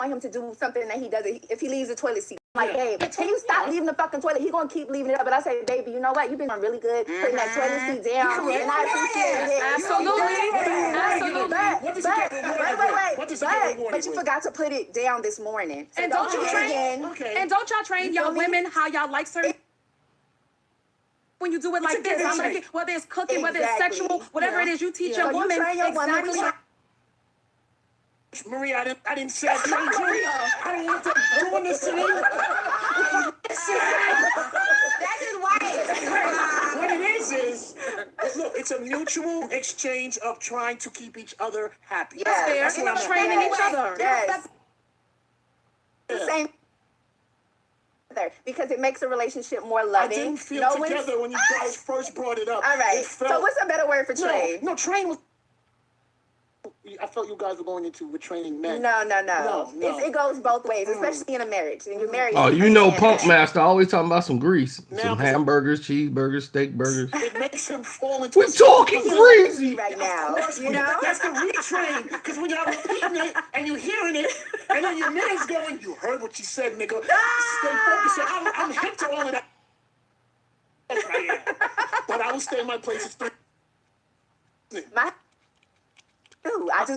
want him to do something that he doesn't. If he leaves the toilet seat, I'm like, babe, can you stop leaving the fucking toilet? He gonna keep leaving it up. But I say, baby, you know what? You've been doing really good putting that toilet seat down. And I appreciate it. Absolutely. But you forgot to put it down this morning. So and don't y'all train y'all women how y'all like certain. When you do it like this, whether it's cooking, whether it's sexual, whatever it is, you teach your woman exactly. Maria, I didn't say I trained you. I don't want them doing this to me. That is why. What it is, look, it's a mutual exchange of trying to keep each other happy. That's fair. Training each other. Yes. The same. Because it makes a relationship more loving. I didn't feel together when you guys first brought it up. All right. So what's a better word for train? No, train was... I felt you guys were going into with training men. No. It goes both ways, especially in a marriage. And you're married. Oh, you know, Punk Master always talking about some grease, some hamburgers, cheeseburgers, steak burgers. It makes him fall into. We're talking greasy right now. You know, that's the retrain. Because when y'all repeating it and you hearing it, and then your man's going, "You heard what you said, nigga." Stay focused. So I'm hip to all of that. But I will stay in my place. It's 3.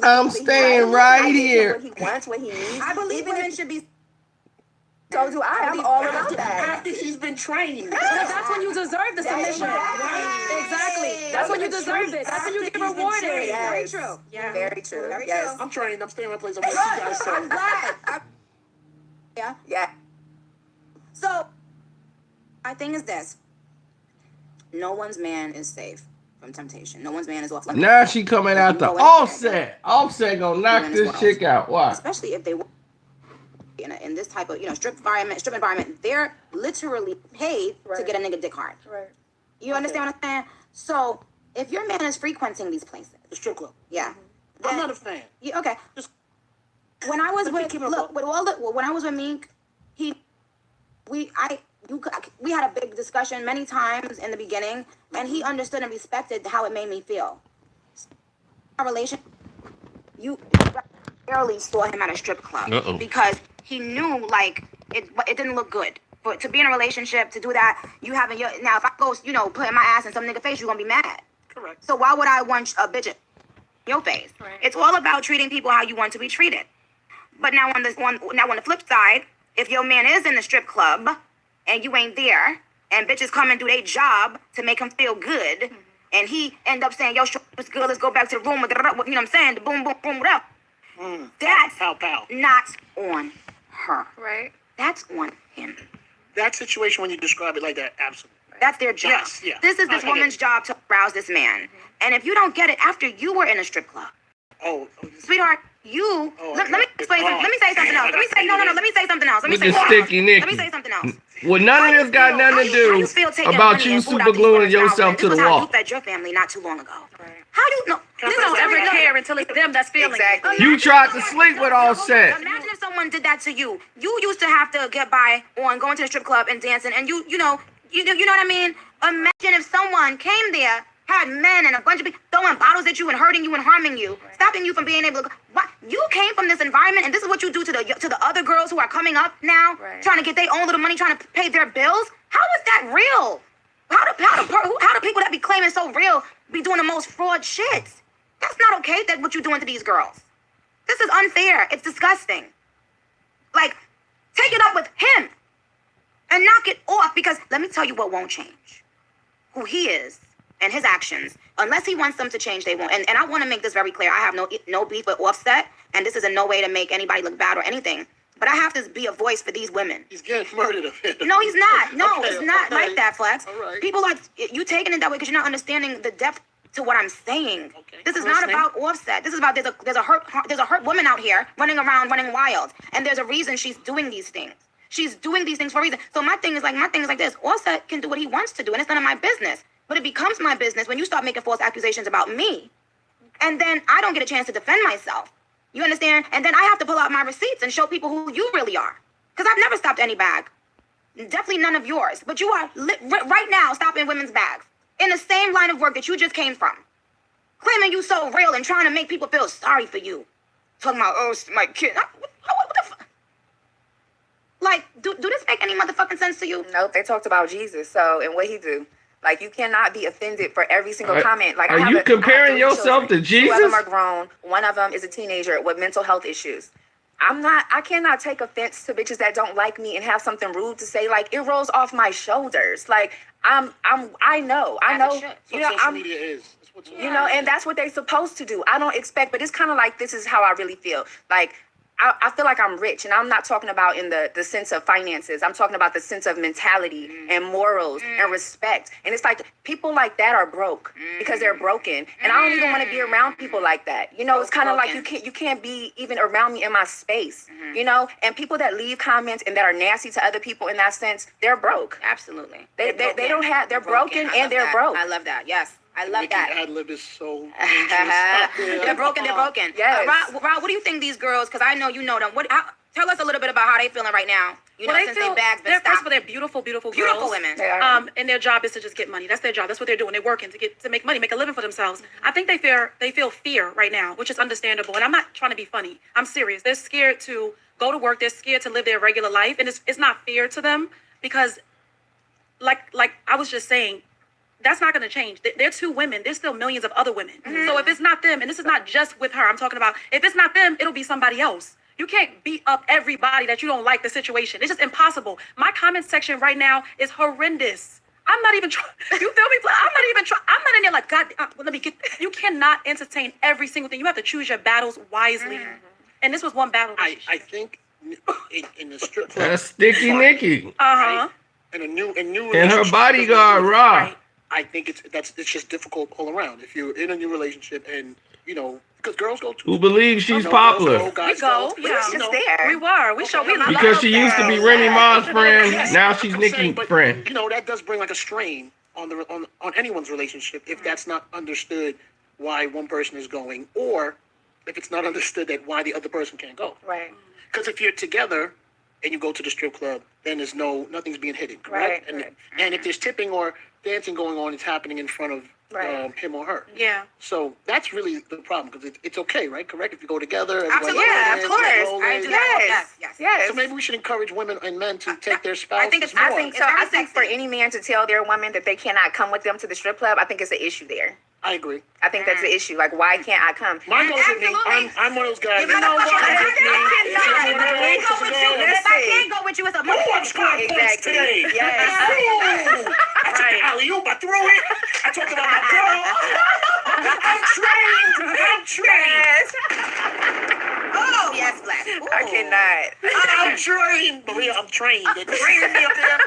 I'm staying right here. What he wants, what he needs. I believe women should be. So do I. I'm all about that. After he's been trained. That's when you deserve the submission. Exactly. That's when you deserve it. That's when you get rewarded. Very true. Yeah. Very true. Yes. I'm trained. I'm staying in my place. I'm what you guys say. I'm glad. Yeah. So, my thing is this. No one's man is safe from temptation. No one's man is off limits. Now she coming out the Offset. Offset gonna knock this chick out. Why? Especially if they work in this type of strip environment, they're literally paid to get a nigga dick hard. Right. You understand what I'm saying? So if your man is frequenting these places, the strip club. Yeah. I'm not a fan. Yeah, okay. When I was with when I was with Meek, we had a big discussion many times in the beginning, and he understood and respected how it made me feel. Our relation, you barely saw him at a strip club because he knew like it didn't look good. But to be in a relationship, to do that, you having your now. If I go, putting my ass in some nigga face, you gonna be mad. Correct. So why would I want a bitch in your face? Right. It's all about treating people how you want to be treated. But now on the flip side, if your man is in the strip club and you ain't there, and bitches come and do their job to make him feel good, and he end up saying, "Yo, it's good, let's go back to the room," you know what I'm saying? The boom, boom, boom, whatever. That's not on her. Right. That's on him. That situation, when you describe it like that, absolutely. That's their job. Yes, yeah. This is this woman's job to arouse this man. And if you don't get it after you were in a strip club, sweetheart, let me explain something. Let me say something else. Let me say let me say something else. Let me say something else. Well, none of this got nothing to do about you super gluing yourself to the wall. You fed your family not too long ago. How do you know? You don't ever care until it's them that's feeling it. You tried to sleep with Offset. Imagine if someone did that to you. You used to have to get by on going to the strip club and dancing, and you know what I mean? Imagine if someone came there, had men and a bunch of people throwing bottles at you and hurting you and harming you, stopping you from being able to. What? You came from this environment, and this is what you do to the other girls who are coming up now, trying to get their own little money, trying to pay their bills. How is that real? How do people that be claiming so real be doing the most fraud shit? That's not okay. That what you're doing to these girls. This is unfair. It's disgusting. Like, take it up with him and knock it off, because let me tell you what won't change. Who he is and his actions. Unless he wants them to change, they won't. And I want to make this very clear. I have no beef with Offset, and this is in no way to make anybody look bad or anything. But I have to be a voice for these women. He's getting murdered of it. No, he's not. No, it's not like that, Flex. Right. People are you taking it that way because you're not understanding the depth to what I'm saying. Okay. This is not about Offset. This is about there's a hurt woman out here running around, running wild, and there's a reason she's doing these things. She's doing these things for a reason. So my thing is like this. Offset can do what he wants to do, and it's none of my business. But it becomes my business when you start making false accusations about me, and then I don't get a chance to defend myself. You understand? And then I have to pull out my receipts and show people who you really are. Because I've never stopped any bag. Definitely none of yours. But you are right now stopping women's bags in the same line of work that you just came from. Claiming you so real and trying to make people feel sorry for you. Talking about, oh, my kid. What the fuck? Like, do this make any motherfucking sense to you? Nope, they talked about Jesus. So, and what he do? Like, you cannot be offended for every single comment. Like, are you comparing yourself to Jesus? 2 of them are grown. 1 of them is a teenager with mental health issues. I cannot take offense to bitches that don't like me and have something rude to say. Like, it rolls off my shoulders. Like, I know. Social media is. You know, and that's what they're supposed to do. I don't expect, but it's kind of like, this is how I really feel. Like, I feel like I'm rich, and I'm not talking about in the sense of finances. I'm talking about the sense of mentality and morals and respect. And it's like people like that are broke because they're broken. And I don't even want to be around people like that. You know, it's kind of like you can't be even around me in my space. You know, and people that leave comments and that are nasty to other people in that sense, they're broke. Absolutely. They don't have. They're broken and they're broke. I love that. Yes. I love that. Ad-lib is so dangerous. They're broken. They're broken. Yes. Rob, what do you think these girls? Because I know you know them. Tell us a little bit about how they feeling right now. You know, since their bags been First of stopped. all, they're beautiful girls. Beautiful women. They are. And their job is to just get money. That's their job. That's what they're doing. They're working to make money, make a living for themselves. I think they feel fear right now, which is understandable. And I'm not trying to be funny. I'm serious. They're scared to go to work. They're scared to live their regular life, and it's not fear to them because, like I was just saying, that's not going to change. They're 2 women. There's still millions of other women. So if it's not them, and this is not just with her, I'm talking about, if it's not them, it'll be somebody else. You can't beat up everybody that you don't like the situation. It's just impossible. My comment section right now is horrendous. I'm not even trying. You feel me? I'm not even trying. I'm not in there like, God, let me get. You cannot entertain every single thing. You have to choose your battles wisely. And this was one battle. I think in the strip club. That's Sticky Nicki. Right? And a new And her bodyguard, Raw. Right. I think it's just difficult all around. If you're in a new relationship and, you know, because girls go to. Who believes she's popular? We go, yeah. Just there. We were. We showed. Because she used to be Remy Ma's friend. Now she's Nicki's friend. You know, that does bring like a strain on anyone's relationship if that's not understood why one person is going, or if it's not understood that why the other person can't go. Right. Because if you're together and you go to the strip club, then there's nothing's being hidden, correct? Right. And if there's tipping or dancing going on, it's happening in front of him or her. Yeah. So that's really the problem, because it's okay, right? Correct? If you go together. Absolutely. Yeah, of course. Yes. So maybe we should encourage women and men to take their spouses. I think for any man to tell their woman that they cannot come with them to the strip club, I think it's an issue there. I agree. I think that's the issue. Like, why can't I come? Mine goes with me. I'm one of those guys. You know what? If I can't go with you, it's a I'm scoring points today. Yes. I took the alley-oop, I threw it. I talked about my girl. I'm trained. Yes. Oh, yes, Black. I cannot. I'm trained. Maria, I'm trained. They're training me up there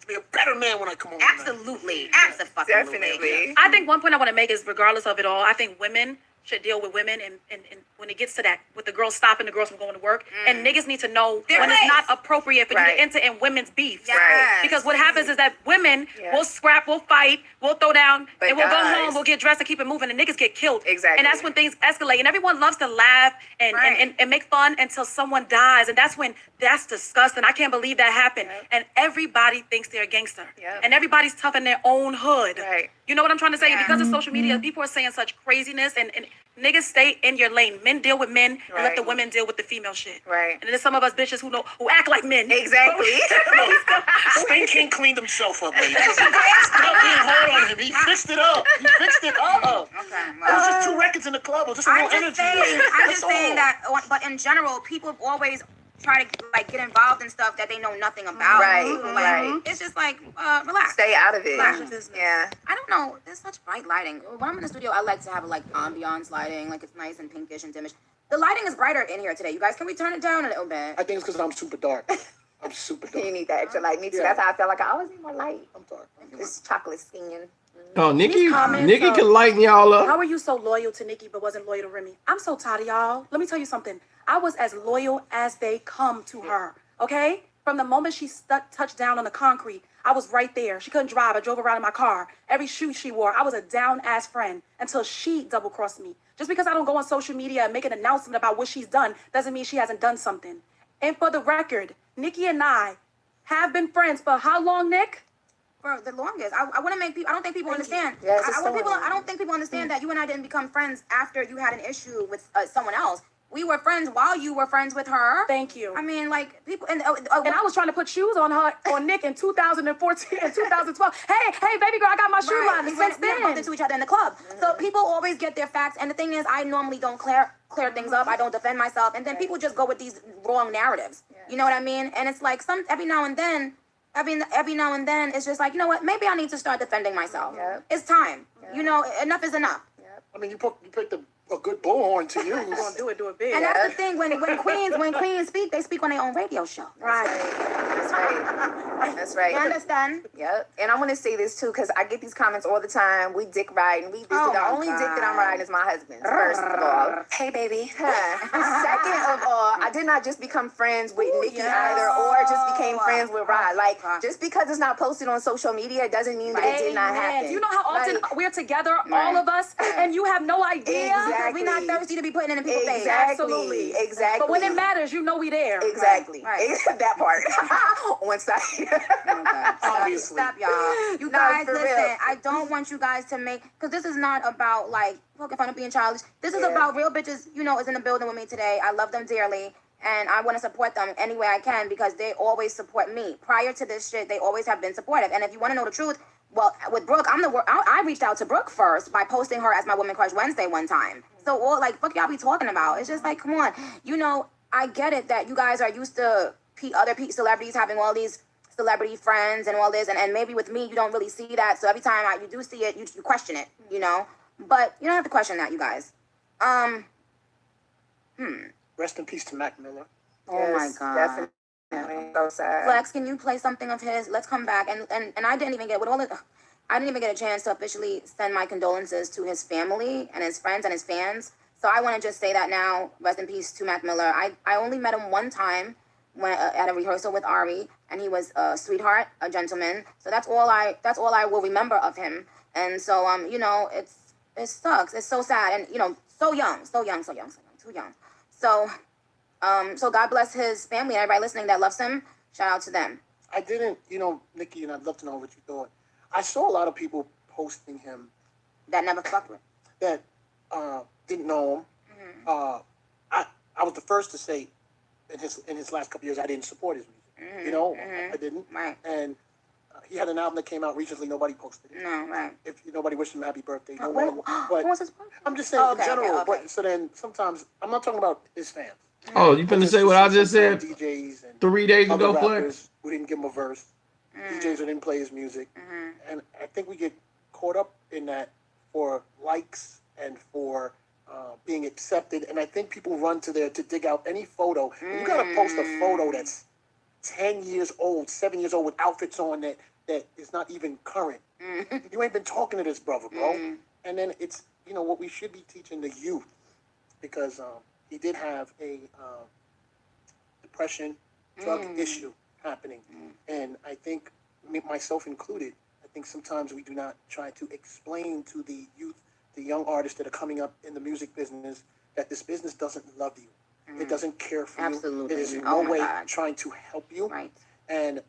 to be a better man when I come home. Absolutely. Definitely. I think one point I want to make is, regardless of it all, I think women should deal with women, and when it gets to that, with the girls stopping the girls from going to work, and niggas need to know when it's not appropriate for you to enter in women's beefs. Yes. Because what happens is that women will scrap, will fight, will throw down, But and we'll go guys- home, we'll get dressed and keep it moving, and niggas get killed. Exactly. And that's when things escalate, and everyone loves to laugh and make fun until someone dies, and that's disgusting. I can't believe that happened. And everybody thinks they're a gangster. Yep. And everybody's tough in their own hood. Right. You know what I'm trying to say? Yeah. Because of social media, people are saying such craziness, and niggas stay in your lane. Men deal with men, and let the women deal with the female shit. Right. And then there's some of us bitches who act like men. Exactly. Stan King cleaned himself up, ladies. Stop being hard on him. He fixed it up. Okay. It was just 2 records in the club. It was just a I'm little just energy. saying that, but in general, people always try to like get involved in stuff that they know nothing about. Right, Like, right. It's just like relax. Stay out of it. Relax your business. Yeah. I don't know. There's such bright lighting. When I'm in the studio, I like to have like ambiance lighting, like it's nice and pinkish and dimish. The lighting is brighter in here today. You guys, can we turn it down a little bit? I think it's because I'm super dark. I'm super dark. You need that extra light. Me too. Yeah. That's how I felt like I always need more light. I'm dark. This chocolate skin. Oh, Nicki These comments are- can lighten y'all up. How are you so loyal to Nicki but wasn't loyal to Remy? I'm so tired of y'all. Let me tell you something. I was as loyal as they come to her, okay? From the moment she touched down on the concrete, I was right there. She couldn't drive. I drove around in my car. Every shoe she wore, I was a down-ass friend until she double-crossed me. Just because I don't go on social media and make an announcement about what she's done doesn't mean she hasn't done something. And for the record, Nicki and I have been friends for how long, Nick? For the longest. I want to make people. I don't think people understand. Yes, I don't think people understand that you and I didn't become friends after you had an issue with someone else. we were friends while you were friends with her. Thank you. I mean, like people, and And I was trying to put shoes on Nick in 2014 and 2012. Hey, baby girl, I got my shoe right, line. we Since bumped then. into each other in the club. So people always get their facts, and the thing is, I normally don't clear things up. I don't defend myself, and then people just go with these wrong narratives. You know what I mean? And it's like every now and then, it's just like, you know what? Maybe I need to start defending myself. Yep. It's time. You know, enough is enough. I mean, you picked a good bullhorn to use. We're gonna do it big. And that's the thing, when queens speak, they speak on their own radio show. right. That's right. That's right. You understand? Yep. And I want to say this too, because I get these comments all the time. We dick riding. The my only dick that I'm God. riding is my husband's. First of all, hey baby. Second of all, I did not just become friends with Nicki either, or just became friends with Rod. Like, just because it's not posted on social media doesn't mean that it did not happen. Do you know how often Like, we're together, all of us, and you have no idea? Exactly. We're not thirsty to be putting it in people's face. Exactly. Absolutely. Exactly. But when it matters, you know we there. Exactly. Right. That part. On side. Obviously. Stop, y'all. You No, guys, for listen. real. I don't want you guys to make, because this is not about like poking fun of being childish. This is Yeah. about real bitches. You know, is in the building with me today. I love them dearly, and I want to support them any way I can because they always support me. Prior to this shit, they always have been supportive. And if you want to know the truth, well, with Brooke, I reached out to Brooke first by posting her as my Woman Crush Wednesday one time. So all like, fuck y'all be talking about? It's just like, come on. You know, I get it that you guys are used to other celebrities having all these celebrity friends and all this, and maybe with me you don't really see that. So every time you do see it, you question it, you know. But you don't have to question that, you guys. Rest in peace to Mac Miller. Oh my God. Definitely. So sad. Flex, can you play something of his? Let's come back. And I didn't even get I didn't even get a chance to officially send my condolences to his family and his friends and his fans. So I want to just say that now. Rest in peace to Mac Miller. I only met him one time when at a rehearsal with Ari, and he was a sweetheart, a gentleman. So that's all I will remember of him. And so you know, it sucks. It's so sad, and you know, so young, too young. So so God bless his family and everybody listening that loves him. Shout out to them. I didn't, you know, Nicki, and I'd love to know what you thought. I saw a lot of people posting him That never fucked with. that didn't know him. I was the first to say in his last couple years I didn't support his music. You know, I didn't. Right. And he had an album that came out recently. Nobody posted it. No, right. If nobody wished him happy birthday, no When one. But was his birthday? I'm just saying Oh, okay, in general. okay. But so then sometimes I'm not talking about his fans. Oh, you finna say what I just said DJs and 3 days other ago, Flex? rappers who didn't give him a verse. DJs who didn't play his music. And I think we get caught up in that for likes and for being accepted. And I think people run to dig out any photo. You gotta post a photo that's 10 years old, 7 years old with outfits on that is not even current. You ain't been talking to this brother, bro. And then it's, you know, what we should be teaching the youth, because he did have a depression, drug issue happening. And I think, myself included, I think sometimes we do not try to explain to the youth, the young artists that are coming up in the music business, that this business doesn't love you. It doesn't care for Absolutely. you. It is in Oh no my way God. trying to help you. Right. And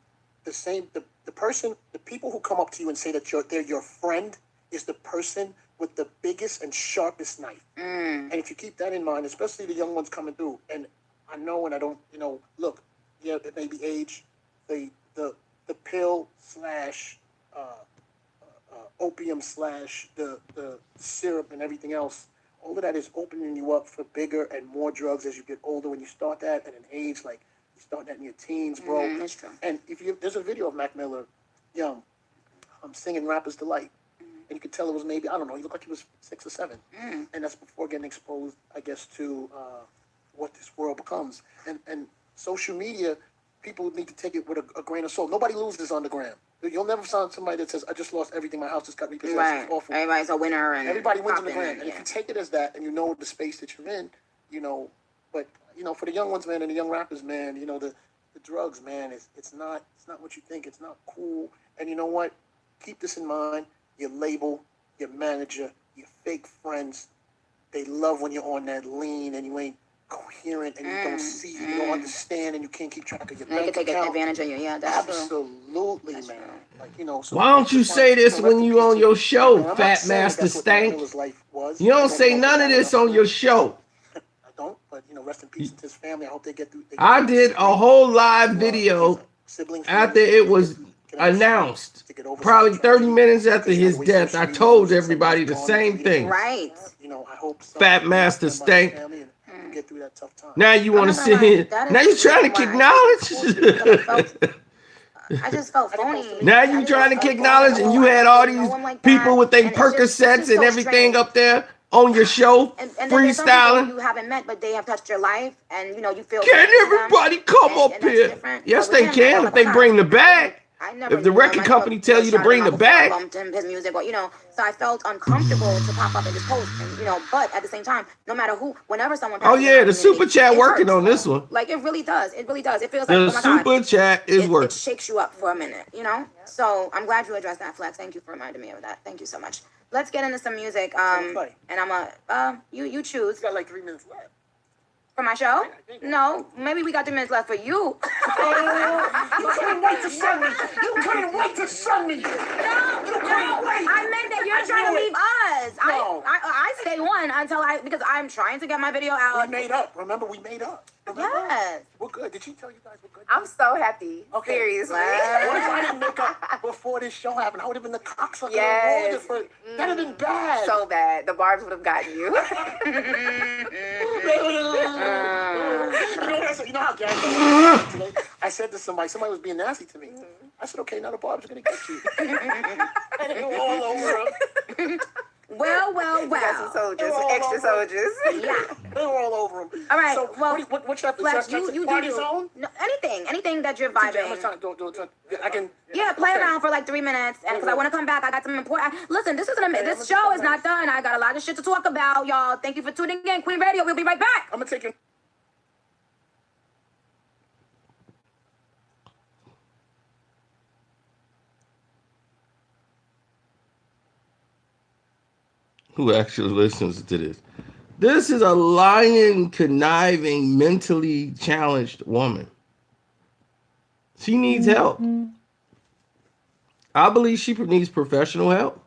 the people who come up to you and say that they're your friend is the person with the biggest and sharpest knife. And if you keep that in mind, especially the young ones coming through, and I know, and I don't, you know, look, yeah, it may be age, the pill slash opium slash the syrup and everything else, all of that is opening you up for bigger and more drugs as you get older. When you start that at an age like you start that in your teens, bro. That's true. And there's a video of Mac Miller, young, singing "Rapper's Delight," and you could tell it was maybe, I don't know, he looked like he was 6 or 7, and that's before getting exposed, I guess, to what this world becomes. And social media, people need to take it with a grain of salt. Nobody loses on the gram. You'll never find somebody that says, "I just lost everything. My house just got repossessed." Right. It's awful. Everybody's a winner, and Everybody wins on the popping, gram. And yeah. if you take it as that, and you know the space that you're in, you know, but you know, for the young ones, man, and the young rappers, man, you know, the drugs, man, it's not what you think. It's not cool. And you know what? Keep this in mind. Your label, your manager, your fake friends, they love when you're on that lean and you ain't coherent and you don't see, you don't understand, and you can't keep track of your They bank can take account. advantage of you. Yeah, that's true. Absolutely, man. Like, you know. So Why don't you say this when you on your show, I'm not Fat saying Master that's what Stank? Miller's life was. You I don't say know none of that this on your show. I don't. But rest in peace to his family. I hope they get through. I did a whole live video after it was announced. Probably 30 minutes after his death, I told everybody the same thing. Right. I hope Fat Master Stank. Get through that tough time. Now you want to sit here. Now you trying to kick knowledge. I just felt phony. Now you trying to kick knowledge, and you had all these people with their Percocets and everything up there on your show, and there's some people freestyling. you haven't met, but they have touched your life, and you feel. Can everybody come up here? Yes, they can if they bring the bag. If the record company tell you to bring the bag. His music, but so I felt uncomfortable to pop up in this post, and but at the same time, no matter who, whenever someone. Oh yeah, the super chat working on this one. Like it really does. It really does. It feels The like oh my super God, chat is working. It shakes you up for a minute, So I'm glad you addressed that, Flex. Thank you for reminding me of that. Thank you so much. Let's get into some music. And I'm you choose. You got like 3 minutes left. For my show? No, maybe we got 3 minutes left for you. You couldn't wait to send me. You couldn't wait to send me. No, I meant that you're trying to leave us. No. I stay on because I'm trying to get my video out. We made up. Remember, we made up. Remember? Yes. We're good. Did she tell you guys we're good? I'm so happy. Okay. Seriously. What if I didn't make up before this show happened? I would have been the cocksucker. Yes. That'd have been bad. So bad. The barbs would have gotten you. You know how Gary today? I said to somebody was being nasty to me. I said, okay, now the barbs are going to get you. And they go all over him. Well. We got some soldiers, some extra soldiers. Yeah. They were all over him. All right, So, well, what's that? Flex, you party do. zone? No, anything that you're How vibing. much time? I can. Yeah, play okay. around for like 3 minutes, and because I want to come back, I got some important. Listen, this show is not done. I got a lot of shit to talk about, y'all. Thank you for tuning in, Queen Radio. We'll be right back. I'm gonna take you. Who actually listens to this? This is a lying, conniving, mentally challenged woman. She needs help. I believe she needs professional help.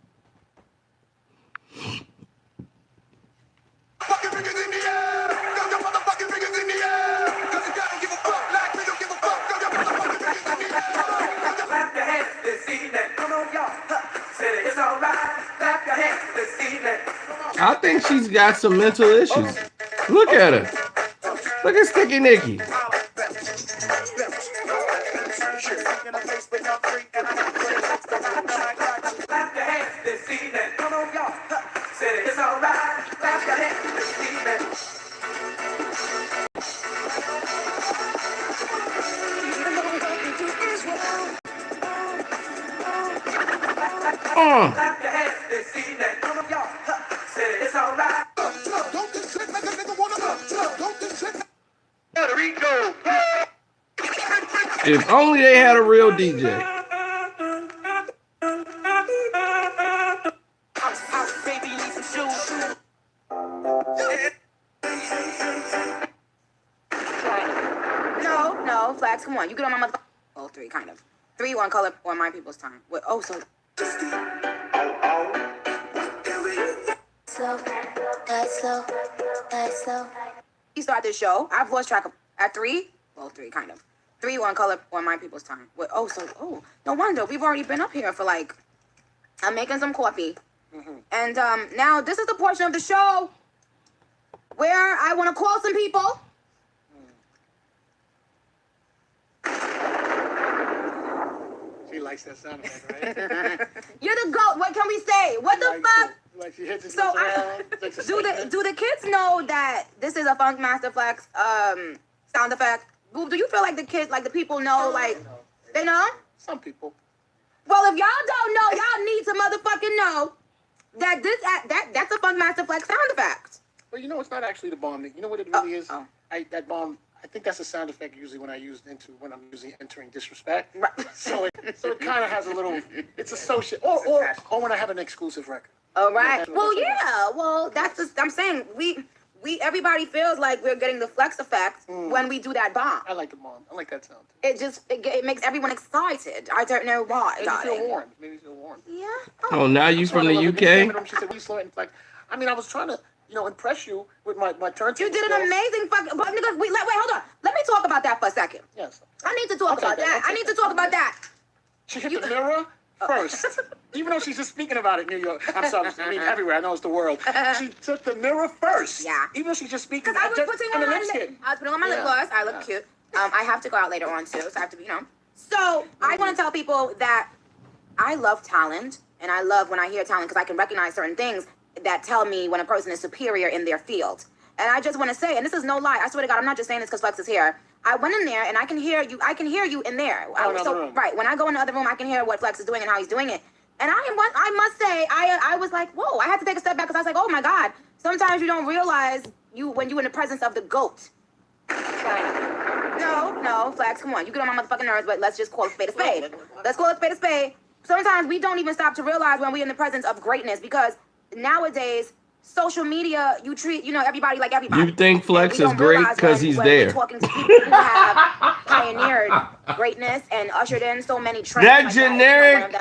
I think she's got some mental issues. Look at her. Look at Sticky Nicki. If only they had a real DJ. No, Flags, come on. You get on my mother. Oh, 3, kind of. 3 on color on my people's time. So. Slow. You start this show. I've lost track of at 3. Well, 3, kind of. 3 on color on my people's time. No wonder we've already been up here for like. I'm making some coffee, and now this is the portion of the show where I want to call some people. She likes that sound effect, right? You're the GOAT. What can we say? What the fuck? Like she hits it. So do the kids know that this is a Funk Master Flex sound effect? Do you feel like the kids, like the people know, like they know? Some people. Well, if y'all don't know, y'all need to motherfucking know that that's a Funk Master Flex sound effect. Well, it's not actually the bomb. You know what it really is? Oh. That bomb. I think that's a sound effect usually when I'm usually entering disrespect. Right. So it kind of has a little. It's associated, or when I have an exclusive record. All right. Well, yeah. Well, that's just. I'm saying we everybody feels like we're getting the Flex effect when we do that bomb. I like the bomb. I like that sound. It makes everyone excited. I don't know why. Maybe feel warm. Yeah. Oh, now you from the UK? She said, we slow it and flex. I mean, I was trying to. impress you with my turntable. You did an amazing fucking. But nigga, wait, hold on. Let me talk about that for a second. Yes. I need to talk about that. I need to talk about that. She hit the mirror first. Even though she's just speaking about it in New York. I'm sorry, I mean everywhere. I know it's the world. She took the mirror first. Yeah. Even though she's just speaking. Because I was putting on my lipstick. I was putting on my lip gloss. I look cute. I have to go out later on too, so I have to be, So I want to tell people that I love talent, and I love when I hear talent because I can recognize certain things that tell me when a person is superior in their field. And I just want to say, and this is no lie, I swear to God, I'm not just saying this because Flex is here. I went in there and I can hear you. I can hear you in there. Right. When I go in the other room, I can hear what Flex is doing and how he's doing it. And I must say, I was like, whoa, I had to take a step back because I was like, oh my God, sometimes you don't realize when you're in the presence of the GOAT. No, Flex, come on. You get on my motherfucking nerves, but let's just call a spade a spade. Let's call a spade a spade. Sometimes we don't even stop to realize when we're in the presence of greatness because nowadays, social media, you treat, everybody like everybody. You think Flex is great because he's there. We're talking to people who have pioneered greatness and ushered in so many trends. That generic,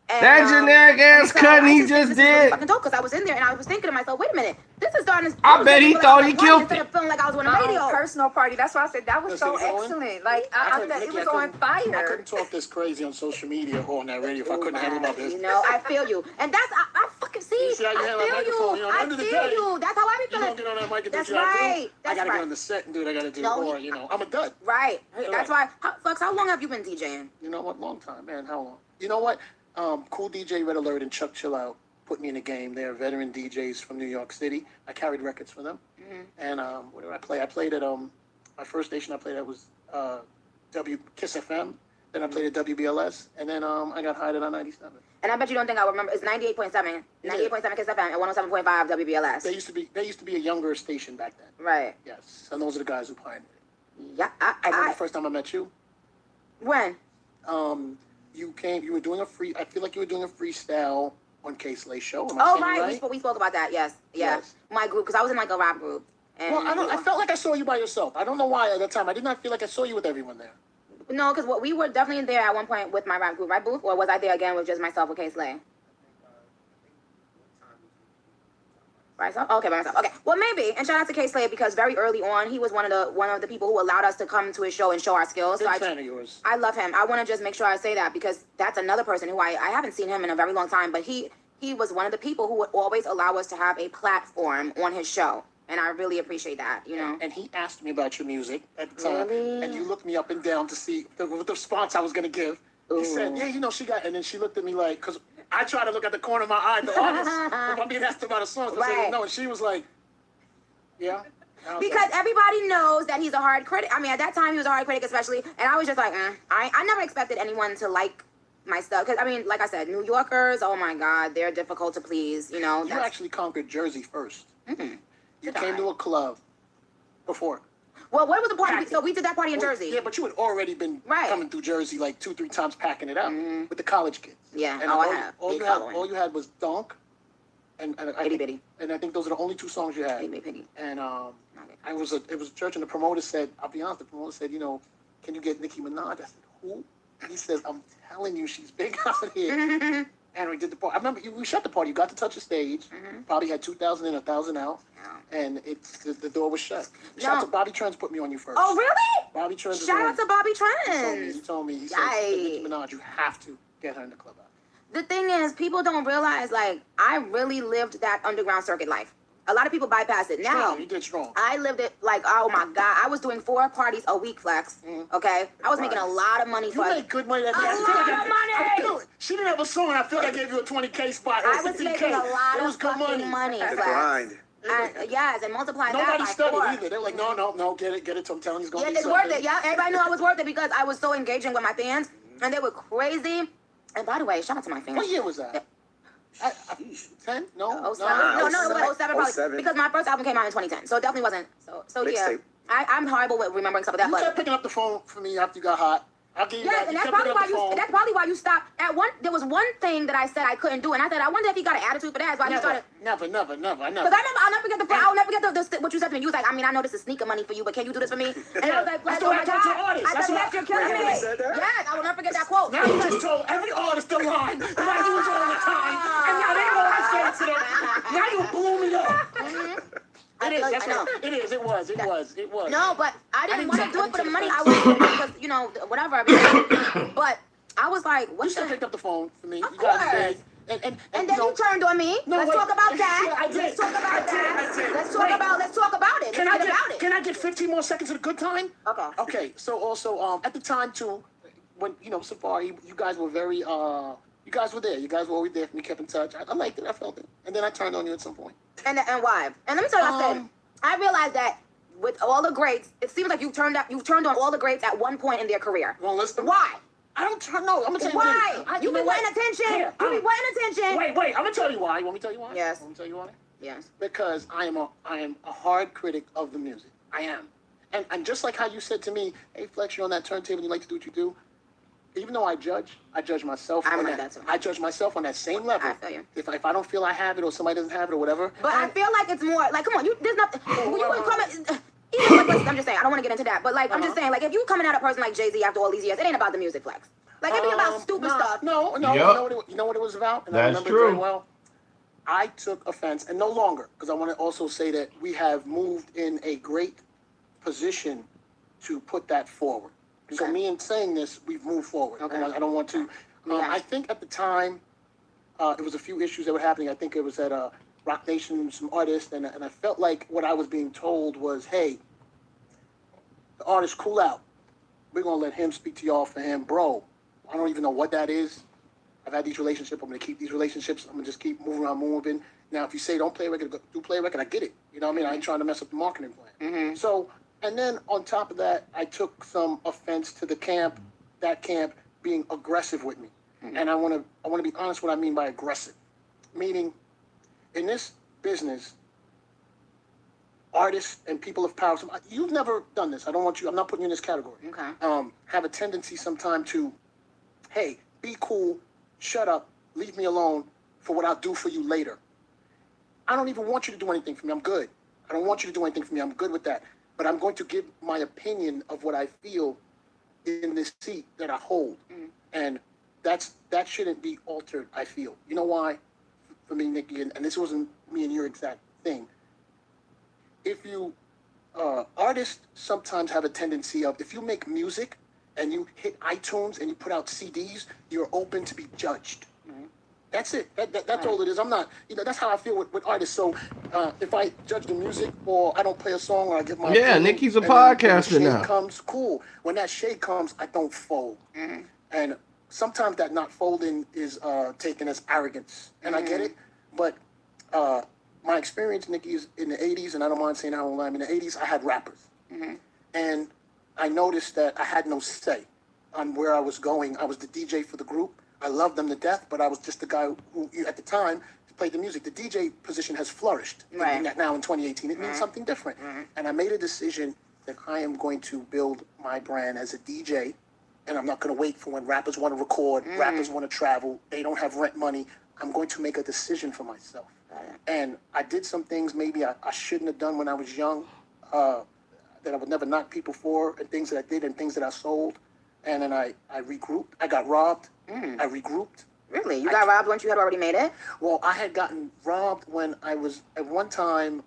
generic ass cut he just did. Because I was in there and I was thinking to myself, wait a minute, this is starting to. I bet he thought he killed it. Instead of feeling like I was on the radio. Personal party. That's why I said that was so excellent. Like it was on fire. I couldn't talk this crazy on social media or on that radio if I couldn't handle my business. I feel you, and that's I fucking see. You see how you handle a microphone? I feel you. That's how I be feeling. You don't get on that mic and That's do what right. I gotta get on the set and do what I gotta do, or I'm a dud. Right. That's why. Flex, how long have you been DJing? You know what? Long time, man. How long? You know what? Cool DJ Red Alert and Chuck Chill Out put me in the game. They're veteran DJs from New York City. I carried records for them. And what did I play? I played at my first station I played at was Kiss FM. Then I played at WBLS, and then I got hired on 97. And I bet you don't think I remember. It's 98.7, 98.7 Kiss FM, and 107.5 WBLS. They used to be a younger station back then. Right. Yes, and those are the guys who pioneered it. Yeah. I remember the first time I met you. When? You came. You were doing I feel like you were doing a freestyle on K-Slay's show. Right. We spoke about that. Yes. Yeah. Yes. My group, because I was in like a rap group. And I felt like I saw you by yourself. I don't know why at that time. I did not feel like I saw you with everyone there. No, because we were definitely there at one point with my rap group, right, Booth? Or was I there again with just myself with K-Slay? Right, so? Okay, by myself. Okay, well, maybe. And shout out to K-Slay because very early on, he was one of the people who allowed us to come to his show and show our skills. Big fan of yours. I love him. I want to just make sure I say that because that's another person who I haven't seen him in a very long time, but he was one of the people who would always allow us to have a platform on his show. And I really appreciate that, And he asked me about your music at the time. Really? And you looked me up and down to see the response I was going to give. He said, yeah, she got, and then she looked at me like, because I tried to look at the corner of my eye, the artist, if I'm being asked about a song. So I said, no, and she was like, yeah. Because everybody knows that he's a hard critic. I mean, at that time, he was a hard critic, especially. And I was just like, I never expected anyone to like my stuff. Because, I mean, like I said, New Yorkers, oh my God, they're difficult to please, You actually conquered Jersey first. Mm-hmm. You came to a club before. Well, what was the party? So we did that party in Jersey. Yeah, but you had already been coming through Jersey like 2-3 times, packing it up with the college kids. Yeah, and all you had was Donk, and Itty Bitty. And I think those are the only 2 songs you had. Itty Bitty. And it was a church, and the promoter said, I'll be honest, the promoter said, can you get Nicki Minaj? I said, who? And he says, I'm telling you, she's big out here. And we did the party. I remember we shut the party. You got to touch the stage. Probably had 2,000 in, 1,000 out. And the door was shut. Shout out to Bobby Trends put me on you first. Oh, really? Bobby Trends. Shout out to Bobby Trends. He told me. He said, Nicki Minaj, you have to get her in the club out. The thing is, people don't realize, like, I really lived that underground circuit life. A lot of people bypass it. Now, you did strong. I lived it like, oh my God. I was doing 4 parties a week, Flex. Okay? I was making a lot of money for it. You made good money. A lot of money! She didn't have a song. I feel like I gave you a 20K spot. I was making a lot of fucking money, Flex. Yes, and multiply that by 4. Nobody studied either. They're like, no, get it. I'm telling you, it's going to be it's worth it. Yeah, everybody knew I was worth it because I was so engaging with my fans, and they were crazy. And by the way, shout out to my fans. What year was that? 10? No. 07. No, it was 07 probably. Because my first album came out in 2010, so it definitely wasn't. So yeah, I'm horrible with remembering stuff like that. You kept picking up the phone for me after you got hot. I'll give you that. And that's probably why you stopped. There was one thing that I said I couldn't do, and I said I wonder if he got an attitude for that. That's why he started. Never. Because I'll never forget the what you said to me. You was like, I mean, I know this is sneaker money for you, but can you do this for me? And I was like, that's what I told your artist. I said, you're killing me. Yes, I will never forget that quote. Now you just told every artist the line that I use all the time, and now they know I said it to them. Now you blew me up. It was. No, but I didn't want to take- do I it for the didn't money. take I was because, you know, whatever. But I was like, You what still the? picked up the phone for me. Of You guys course. did. And And then you turned on me. No, Let's wait. talk about that. Yeah, I did. Let's talk about I that. did. Let's talk Wait. about it. Let's get about it. Can I get 15 more seconds of the good time? Okay. Okay. So also, at the time too, when Safari, you guys were very you guys were there. You guys were always there for me. Kept in touch. I liked it. I felt it. And then I turned on you at some point. And why? And let me tell you what I said. I realized that with all the greats, it seems like you turned on all the greats at one point in their career. Well, listen. Why? I don't turn. No, I'm gonna tell you Why? why. You be wanting attention. Here, You be wanting attention. Wait. I'm gonna tell you why. You want me to tell you why? Yes. Want me to tell you why? Yes. Because I am a hard critic of the music. I am. And just like how you said to me, hey Flex, you're on that turntable, you like to do what you do. Even though I judge myself I'm on like that. that too. I judge myself on that same level. I feel you. If I don't feel I have it or somebody doesn't have it or whatever. But I feel like it's more like, come on, there's nothing. When you would come even like, listen, I'm just saying, I don't want to get into that, but like, I'm just saying, like, if you coming at a person like Jay-Z after all these years, it ain't about the music, Flex. Like, it be about stupid stuff. No. Yup. You know what it was about? And I That's remember it very true. well. I took offense, and no longer, because I want to also say that we have moved in a great position to put that forward. So Okay. me in saying this, we've moved forward. Okay. I don't want to. Yeah. I think at the time, it was a few issues that were happening. I think it was at Rock Nation, some artists, and I felt like what I was being told was, hey, the artist cool out. We're going to let him speak to y'all for him. Bro, I don't even know what that is. I've had these relationships. I'm going to keep these relationships. I'm going to just keep moving around, moving. Now, if you say don't play a record, do play a record, I get it. You know what I mean? I ain't trying to mess up the marketing plan. Mm-hmm. So, and then on top of that, I took some offense to that camp being aggressive with me. Mm-hmm. And I want to be honest what I mean by aggressive. Meaning, in this business, artists and people of power, you've never done this. I'm not putting you in this category. Okay. Have a tendency sometime to, hey, be cool, shut up, leave me alone for what I'll do for you later. I don't even want you to do anything for me. I'm good. I don't want you to do anything for me. I'm good with that. But I'm going to give my opinion of what I feel in this seat that I hold. Mm-hmm. And that shouldn't be altered, I feel. You know why? For me, Nicki, and this wasn't me and your exact thing. If you, artists sometimes have a tendency of, if you make music and you hit iTunes and you put out CDs, you're open to be judged. Mm-hmm. That's it. That's all it is. I'm not, that's how I feel with artists. So if I judge the music or I don't play a song or I give my opinion, Nicki's a and then podcaster when the now. shade comes, cool. When that shade comes, I don't fold. Mm-hmm. And sometimes that not folding is taken as arrogance. And I get it. But my experience, Nicki, is in the 80s, and I don't mind saying how old I am. In the 80s, I had rappers. Mm-hmm. And I noticed that I had no say on where I was going. I was the DJ for the group. I loved them to death, but I was just the guy who, at the time, played the music. The DJ position has flourished Right. now in 2018. It means something different. And I made a decision that I am going to build my brand as a DJ, and I'm not going to wait for when rappers want to record, rappers want to travel, they don't have rent money. I'm going to make a decision for myself. And I did some things maybe I shouldn't have done when I was young, that I would never knock people for, and things that I did and things that I sold. And then I regrouped. I got robbed. I regrouped. Really? You got robbed once you had already made it? Well, I had gotten robbed when I was at one time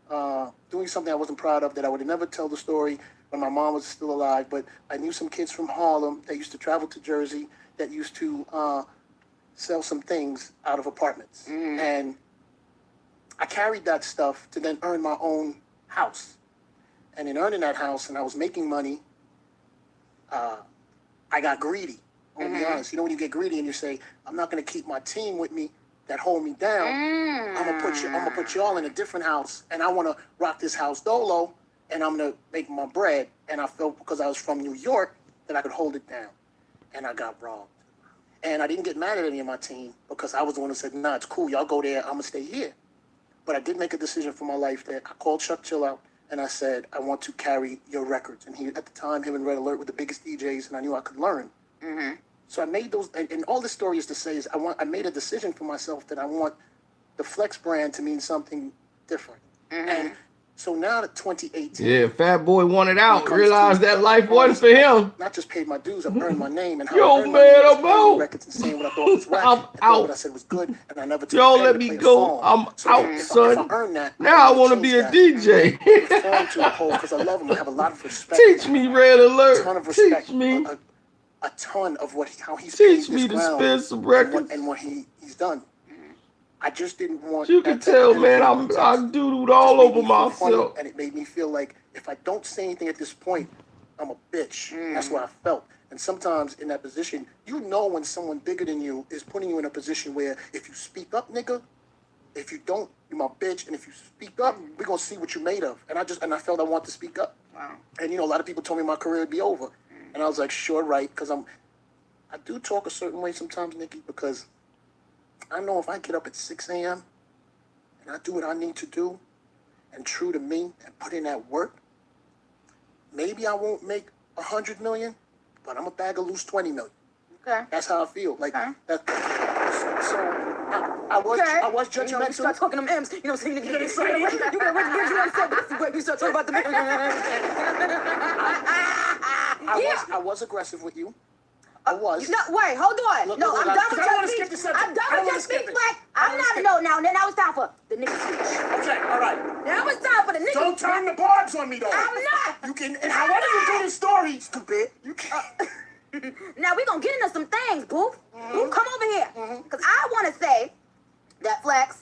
doing something I wasn't proud of that I would never tell the story when my mom was still alive. But I knew some kids from Harlem that used to travel to Jersey that used to sell some things out of apartments. And I carried that stuff to then earn my own house. And in earning that house, and I was making money, I got greedy. I'm gonna be honest. You know when you get greedy and you say, I'm not gonna keep my team with me that hold me down. I'm gonna put y'all in a different house, and I wanna rock this house dolo, and I'm gonna make my bread. And I felt because I was from New York that I could hold it down. And I got robbed. And I didn't get mad at any of my team because I was the one who said, nah, it's cool, y'all go there, I'm gonna stay here. But I did make a decision for my life that I called Chuck Chill out and I said, I want to carry your records. And he, at the time, him and Red Alert were the biggest DJs, and I knew I could learn. So I made those, and all this story is to say is I made a decision for myself that I want the Flex brand to mean something different. And So now that 2018, Yeah, Fat Boy wanted out. comes Realized to- that life wasn't for him. not just paid my dues, I've earned my name. And how Yo, I earned my man, name was I'm playing out. records and saying what I thought was whack. I'm I thought out. what I said was good, and I never took Yo, a pen let to me play a go. song. I'm So out, if son. I earn that, Now I want want to be a DJ. Conform to the whole because I love him. I have a lot of respect. Teach me, Red a ton Alert. of respect. Teach me. A ton of how he's Teach paved me this to ground spin some and records. what he's done. I just didn't want. You can that type of tell, man, energy in I my text. doodled It all just made over me feel funny, myself. and it made me feel like if I don't say anything at this point, I'm a bitch. That's what I felt. And sometimes in that position, you know when someone bigger than you is putting you in a position where if you speak up, nigga, if you don't, you're my bitch. And if you speak up, we're gonna see what you're made of. And I felt I wanted to speak up. Wow. And a lot of people told me my career would be over. And I was like, sure, right, because I do talk a certain way sometimes, Nicki, because I know if I get up at 6 a.m. and I do what I need to do and true to me and put in that work, maybe I won't make 100 million, but I'm a bag of loose 20 million. Okay. That's how I feel. Like Okay. so I was You know, you judgmental. start talking them M's. You know what I'm saying? You get excited. you get upset. This is where you start talking about the I was aggressive with you. I was. No, wait, hold on. Look, No, look, I'm look, done with 'cause I don't your wanna skip speech. the subject. I'm done I don't with your wanna skip speech, it. Black. I I'm don't not. skip No, now it's time for the nigga speech. Okay, all right. Now it's time for the nigga. Don't turn the barbs on me, though. I'm not. You can, and however you do the story, stupid. You can. Now we gonna get into some things, Boof. Boof, come over here. Cause I wanna say that Flex,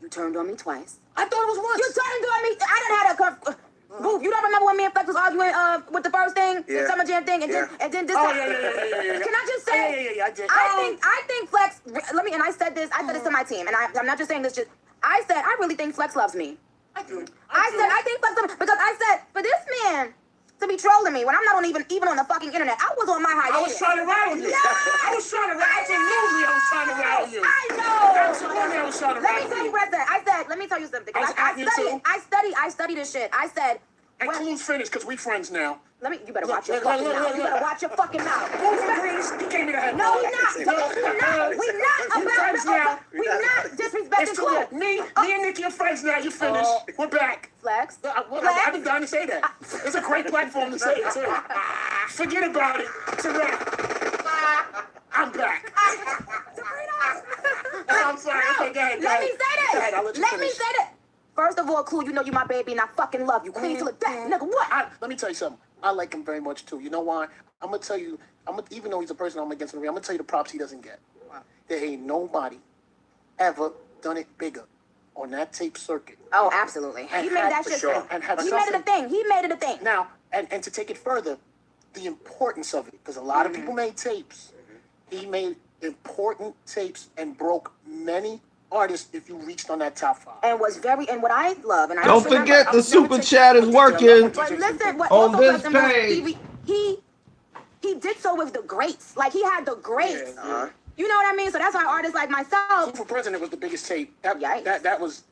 you turned on me twice. I thought it was once. You turned on me. I done had a Boof, you don't remember when me and Flex was arguing with the first thing, the Summer Jam thing, and then this Oh, time. yeah. Can I just say? Yeah, I did. I think Flex. Let me. And I said this to my team, and I'm not just saying this. I said I really think Flex loves me. I do. I said I think Flex loves me because I said for this man to be trolling me when I'm not on even on the fucking internet. I was on my hiatus. I was trying to rattle you. No! I was trying to rattle Absolutely, I was trying to rattle you. I know. Absolutely, I was trying to Let rattle me tell you, you. President. I said, let me tell you something. I was at you too. I study this shit. I said, And Clue's finished because we friends now. you better Look, watch your look, fucking look, mouth. look, You look. better watch your fucking mouth. Both agrees. He came in the head. No, we're not. We friends now. not disrespecting It's too Clue. late. Me and Nicki are friends now. You finished. We're back. Flex. I've been dying to say that. It's a great platform to say it too. Forget about it. It's a wrap. I'm back. I'm sorry. Okay, go ahead. Let me say this. Go ahead, I'll let you me finish. say this. First of all, Clue, you know you my baby and I fucking love you. Clean till the death, nigga. What? Let me tell you something. I like him very much too. You know why? I'm gonna tell you. Even though he's a person I'm against in the ring, I'm gonna tell you the props he doesn't get. There ain't nobody ever done it bigger on that tape circuit. Oh, absolutely. And He made had- that for shit. sure. And had He made it a thing. He made it a thing. Now, and to take it further, the importance of it, because a lot of people made tapes. He made important tapes and broke many artists if you reached on that top 5. And was and what I love, and I Don't also remember- forget the super take- chat is working. But listen, what On also this blessed him was page. he did so with the greats. Like he had the greats. Yeah. You know what I mean? So that's why artists like myself. Super President was the biggest tape. That was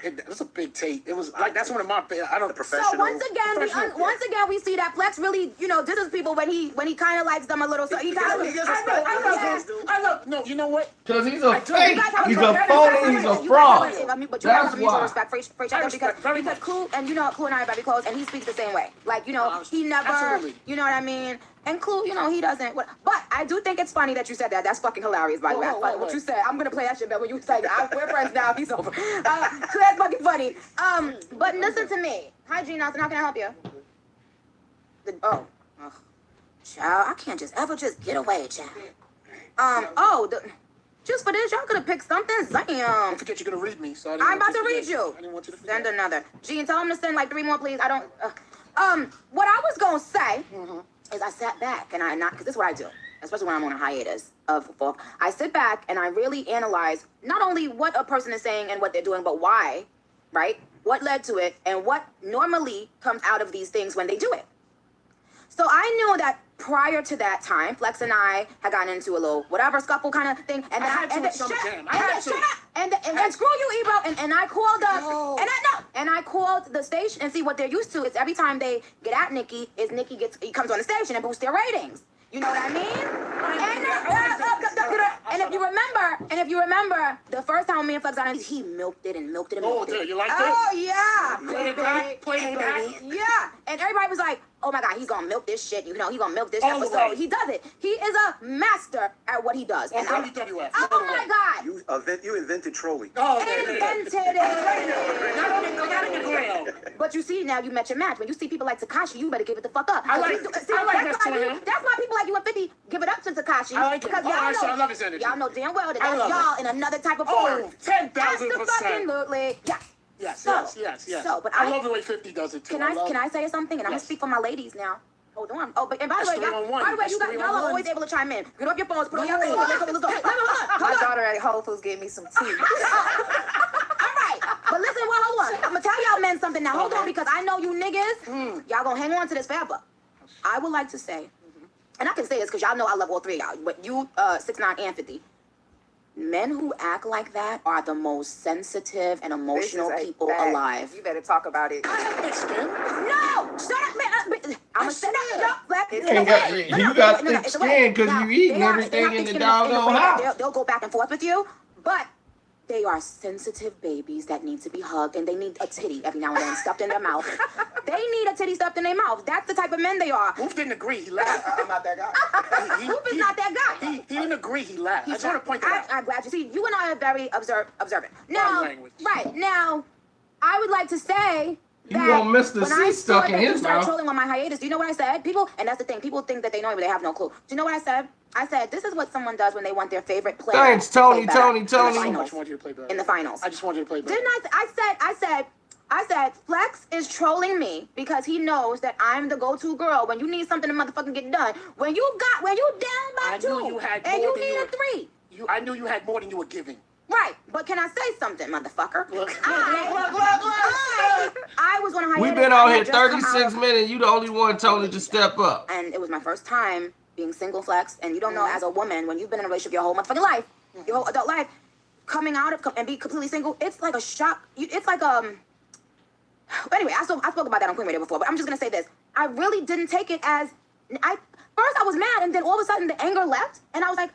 it was a big tape. It was like that's one of my I don't So once again, we see that Flex really, this is people when he kind of likes them a little. So he kind of. I love no, you know what? Because he's a do. fake. You guys have He's a a phony. He's a fraud. But you That's have mutual why. respect for each other because Clue and Clue and I are very close, and he speaks the same way. Like he never, Absolutely. you know what I mean. And Clue, he doesn't. But I do think it's funny that you said that. That's fucking hilarious, by the way. What you said. I'm gonna play that shit back when you say that. We're friends now. He's over. So that's fucking funny. But listen to me. Hi, Gene Nelson. How can I help you? Child, I can't just get away, child. Just for this, y'all could have picked something. Don't Damn. forget you're gonna read me. So I'm about to read you. I didn't want you to forget. Send another. Gene, tell him to send like 3 more, please. I don't. What I was gonna say is I sat back and because this is what I do, especially when I'm on a hiatus of football. I sit back and I really analyze not only what a person is saying and what they're doing, but why, right? What led to it, and what normally comes out of these things when they do it. So I knew that prior to that time, Flex and I had gotten into a little whatever scuffle kind of thing, and then screw you, Ebro, and I called up, and I called the station and see what they're used to. It's every time they get at Nicki, he comes on the station and boosts their ratings. You know what I mean? And if you remember, the first time me and Flex got on, he milked it and milked it and milked it. You liked it? Oh yeah. Played it back? Played it back? Yeah. And everybody was like, oh my God, he's gonna milk this shit. You know, he's gonna milk this All the episode. way. He does it. He is a master at what he does. On And WWF. oh my God. You invented trolling. Oh, Invented it. Not in the grill. But you see, now you met your match. When you see people like Tekashi, you better give it the fuck up. I like that's that why to him. that's why people like you and 50 give it up to Tekashi. I like it. Because Oh, y'all know, I love his energy. Y'all know damn well that I that's love y'all in another type of form. Oh, 10,000%. Absolutely. Yeah. Yes, So, yes. So, but I love the way 50 does it too. Can I say something? And I'm gonna Yes. speak for my ladies now. Hold on. Oh, but and by the way, That's 3-on-1. you guys, That's y'all are 3-on-1. always able to chime in. Get up your phones, put on your No. things. Let's go. My Hold on. daughter at Whole Foods gave me some tea. All right, but listen, hold on. I'm gonna tell y'all men something now. Hold on, because I know you niggas. Y'all gonna hang on to this forever. I would like to say, and I can say this because y'all know I love all three of y'all, but you, 6'9" and 50. Men who act like that are the most sensitive and emotional This is a people fact. alive. You better talk about it. No, shut up, man. I'm gonna say that. You got thick skin because you eating everything in the doggone house. They'll go back and forth with you, but they are sensitive babies that need to be hugged, and they need a titty every now and then stuffed in their mouth. They need a titty stuffed in their mouth. That's the type of men they are. Wolf didn't agree. He laughed. I'm not that guy. Whoop is not that guy. He didn't agree. He laughed. I just want to point that out. I'm glad you see. You and I are very observant. Now, Body language. right now, I would like to say. You want Mr. When C I stuck saw in that his you started mouth. trolling on my hiatus, do you know what I said? People, and that's the thing, people think that they know me, but they have no clue. Do you know what I said? I said, this is what someone does when they want their favorite player. Thanks, to play Tony, better Tony, in the Tony. I finals. just want you to play better. In the finals. I just want you to play better. Didn't I said, Flex is trolling me because he knows that I'm the go-to girl when you need something to motherfucking get done. When you down by I 2, knew you had and more you than need you a were- 3. I knew you had more than you were giving. Right, but can I say something, motherfucker? Look. I was on a hiatus. We've been on I here had just come 36 out- minutes. You the only one told to step up. And it was my first time being single, Flex. And you don't know, as a woman, when you've been in a relationship your whole motherfucking life, your whole adult life, coming out of and be completely single, it's like a shock. It's like Anyway, I spoke about that on Queen Radio before, but I'm just gonna say this: I really didn't take it as First I was mad, and then all of a sudden the anger left, and I was like,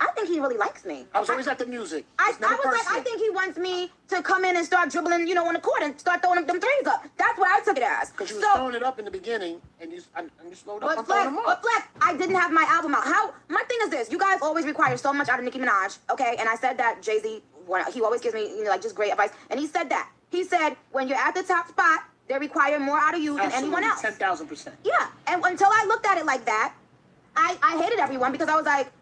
I think he really likes me. I was always at the music. I It's never was like, I personal. think he wants me to come in and start dribbling, on the court and start throwing them threes up. That's what I took it as. Because you was throwing it up in the beginning, and you slowed up. But Flex, I didn't have my album out. My thing is this: you guys always require so much out of Nicki Minaj, okay? And I said that Jay-Z, he always gives me, just great advice. And he said that. He said, when you're at the top spot, they require more out of you than anyone else. 10,000%. Yeah, and until I looked at it like that, I hated everyone because I was like,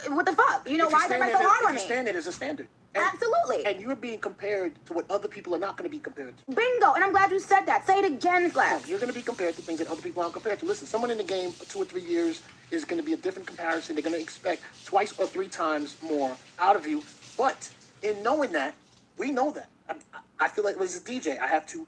what the fuck? Why is everybody so hard on me? Standard is a standard. Absolutely. And you're being compared to what other people are not going to be compared to. Bingo, and I'm glad you said that. Say it again, Flex. You're going to be compared to things that other people aren't compared to. Listen, someone in the game for 2 or 3 years is going to be a different comparison. They're going to expect 2 or 3 times more out of you. But in knowing that, we know that. I feel like as a DJ, I have to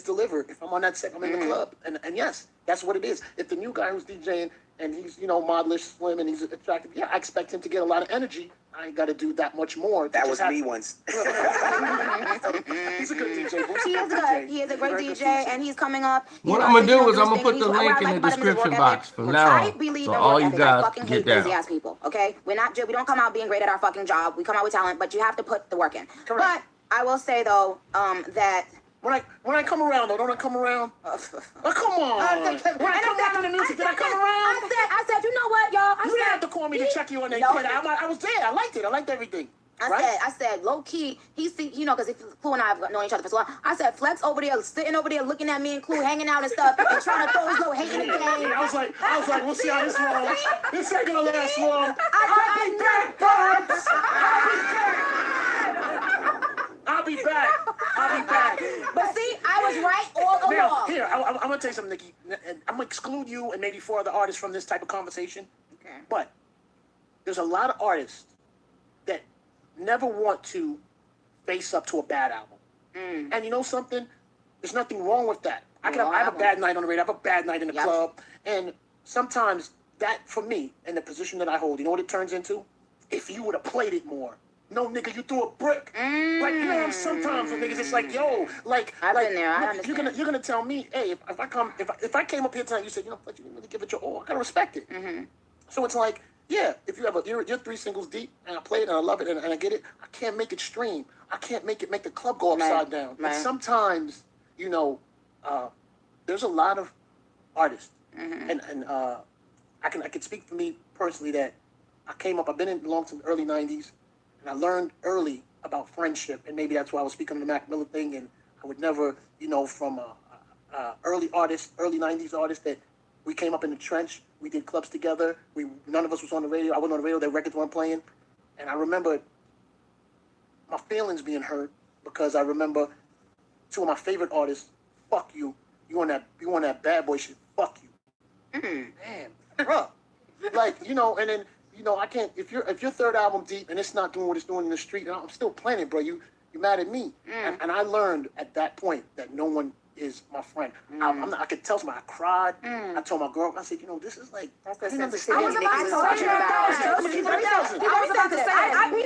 deliver. If I'm on that set, I'm in the club. And yes, that's what it is. If the new guy who's DJing and he's, modelish, slim, and he's attractive, yeah, I expect him to get a lot of energy. I ain't got to do that much more. That was me once. He's a good DJ. Boosie. He is good. He is a great Very good DJ, and he's coming up. What I'm gonna do is I'm gonna put the link in the description box from now I on. believe So in all work you ethic. I guys fucking get hate lazy down. ass people. Okay, we don't come out being great at our fucking job. We come out with talent, but you have to put the work in. Correct. But I will say though, that. When I come around, though, don't I come around? Oh, come on. When I come back to the music, did I come around? I said, you know what, y'all? You didn't have to call me to check you on that. I was there. I liked it. I liked everything. I said, low key, because Clue and I have known each other for so long. I said, Flex over there, sitting over there, looking at me and Clue hanging out and stuff, and trying to throw his little hate in the game. I was like, we'll see how this rolls. This ain't gonna last long. I'll be back. But see, I was right all Now, along. here, I'm gonna tell you something, Nicki. I'm gonna exclude you and maybe 4 other artists from this type of conversation. Okay. But there's a lot of artists that never want to face up to a bad album. And you know something? There's nothing wrong with that. I have a bad night on the radio. I have a bad night in the club. And sometimes that, for me, in the position that I hold, you know what it turns into? If you would have played it more. No, nigga, you threw a brick. Like, sometimes with niggas, it's like, yo, I've been there. I understand. You're gonna tell me, hey, if I came up here tonight, you said, you didn't really give it your all. I gotta respect it. So it's like, yeah, if you have you're 3 singles deep, and I play it and I love it and I get it, I can't make it stream. I can't make the club go upside down. Right. And sometimes, there's a lot of artists, and I can speak for me personally that I've been in belong to the early '90s, and I learned early about friendship, and maybe that's why I was speaking on the Mac Miller thing, and I would never, from early '90s artist that we came up in the trench. We did clubs together. None of us was on the radio. I wasn't on the radio. Their records weren't playing, and I remember my feelings being hurt because I remember two of my favorite artists. Fuck you. You on that bad boy shit. Fuck you. Man, bro. Like, and then, I can't, if your third album deep and it's not doing what it's doing in the street, and I'm still playing it, bro, you mad at me. And I learned at that point that no one is my friend. I could tell somebody. I cried. I told my girl, I said, this is like, That's the I didn't sensitivity understand. Nicki was talking about. I'm keeping it 1,000. I was about to say,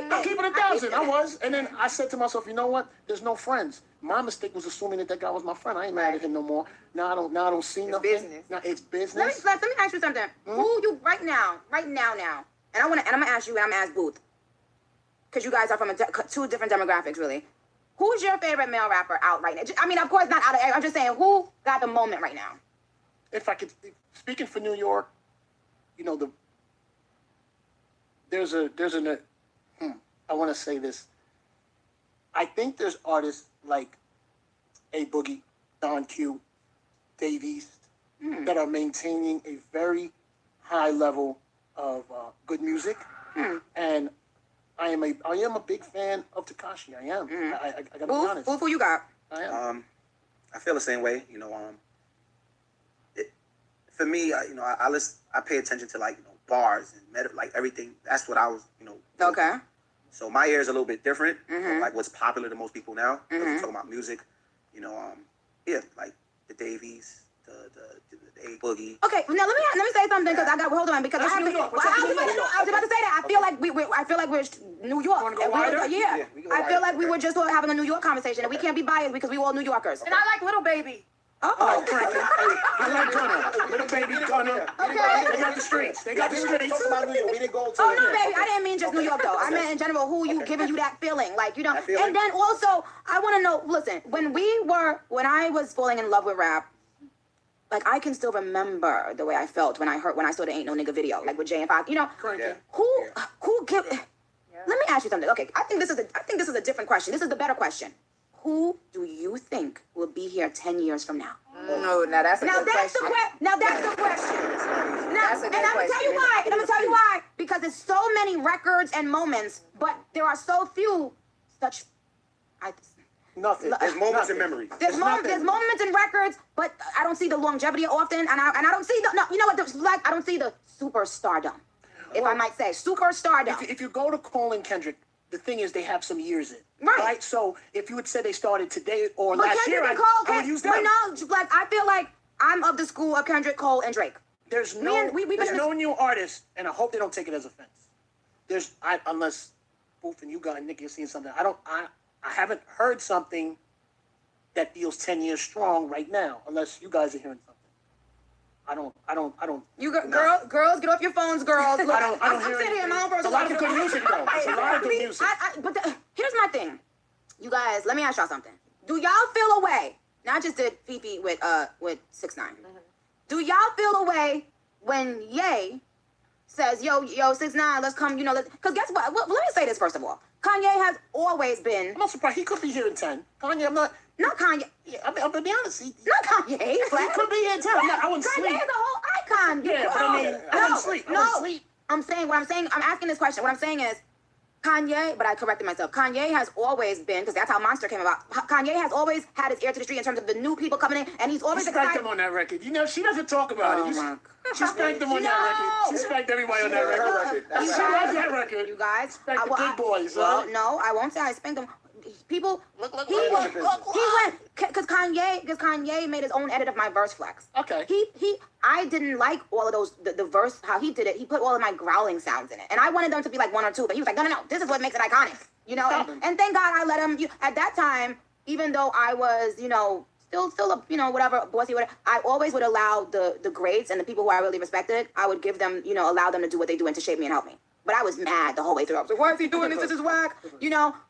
I'm keeping it 1,000. I was. And then I said to myself, you know what? There's no friends. My mistake was assuming that guy was my friend. I ain't mad at him no more. Now I don't see nothing. business. Now it's Let me business. ask you something. Who you right now, and I'm gonna ask you, and I'm gonna ask Booth, because you guys are from two different demographics, really. Who's your favorite male rapper out right now? I mean, of course, not out of. I'm just saying, who got the moment right now? If I could, speaking for New York, I want to say this. I think there's artists like A Boogie, Don Q, Dave East that are maintaining a very high level of good music, and I am a big fan of Tekashi. I am. I gotta be honest. Who you got? I am. I feel the same way. For me, I pay attention to bars and like everything. That's what I was, Okay. So my ear is a little bit different from like what's popular to most people now. If we're talking about music, like the Davies, the A Boogie. Okay, now let me say something because hold on because That's I have New to. York. I What's up, New York? was about to say that I feel like we're New York. wanna go And wider? yeah, we go I feel wider. like we were just having a New York conversation and we can't be biased because we all New Yorkers. And I like Little Baby. Oh, Frankie. I like Gunna. Little baby Gunna. They got the streets. They got the streets. Talk about New York. We didn't go to Oh no, baby! I didn't mean just New York though. I meant in general. Who you giving you that feeling, like That feeling? And then also, I want to know. Listen, when I was falling in love with rap, like I can still remember the way I felt when I saw the Ain't No Nigga video, like with Jay and Fox. Frankie. Yeah. Who give? Let me ask you something. Okay, I think this is a different question. This is the better question. Who do you think will be here 10 years from now? No, now that's a good question. Now that's the question. That's a good And I'm gonna tell you question. why. And I'm gonna tell you why. Because there's so many records and moments, but there are so few such. Nothing. There's moments and memories. There's moments and records, but I don't see the longevity often, and I don't see I don't see the superstardom, if I might say superstardom. If you go to Cole and Kendrick, the thing is they have some years in. Right. So if you would say they started today or But last year, Kendrick and I Cole, would use them. but no, like I feel like I'm of the school of Kendrick, Cole, and Drake. There's Me no, and- we've been there's in no new artist, and I hope they don't take it as offense. Unless Booth and you got Nicki are seeing something. I haven't heard something that feels 10 years strong right now, unless you guys are hearing something. I don't. Girls, get off your phones, girls. Look, I don't I'm hear sitting here in my own It's a lot of good music, though. It's a lot of good music. Here's my thing. You guys, let me ask y'all something. Do y'all feel a way? Now I just did Fifi with 6ix9ine. Do y'all feel a way when Ye says, yo, 6ix9ine, let's come, because guess what? Well, let me say this first of all. Kanye has always been, I'm not surprised. He could be here in 10. Kanye, I'm not. not Kanye, Yeah, I'm gonna be honest. He not Kanye. he could be here in 10. I wouldn't Kanye sleep. is a whole icon. Yeah, but I mean, I wouldn't sleep. I wouldn't sleep. I'm asking this question. What I'm saying is, Kanye, but I corrected myself. Kanye has always been, because that's how Monster came about. Kanye has always had his ear to the street in terms of the new people coming in, and he's always She spanked him on that record. She doesn't talk about it. She spanked him on that record. She spanked everybody on that record. You She guys- loves that record. You guys, Spanked the big boys, well, huh? no, I won't say I spanked them. People, he look. went because Kanye made his own edit of my verse flex. Okay. I didn't like all of those the verse how he did it. He put all of my growling sounds in it, and I wanted them to be like one or two, but he was like, no, this is what makes it iconic, And thank God I let him. At that time, even though I was, still, whatever, bossy, whatever. I always would allow the greats and the people who I really respected. I would give them, allow them to do what they do and to shape me and help me. But I was mad the whole way through. I was like, why is he doing this? This is whack.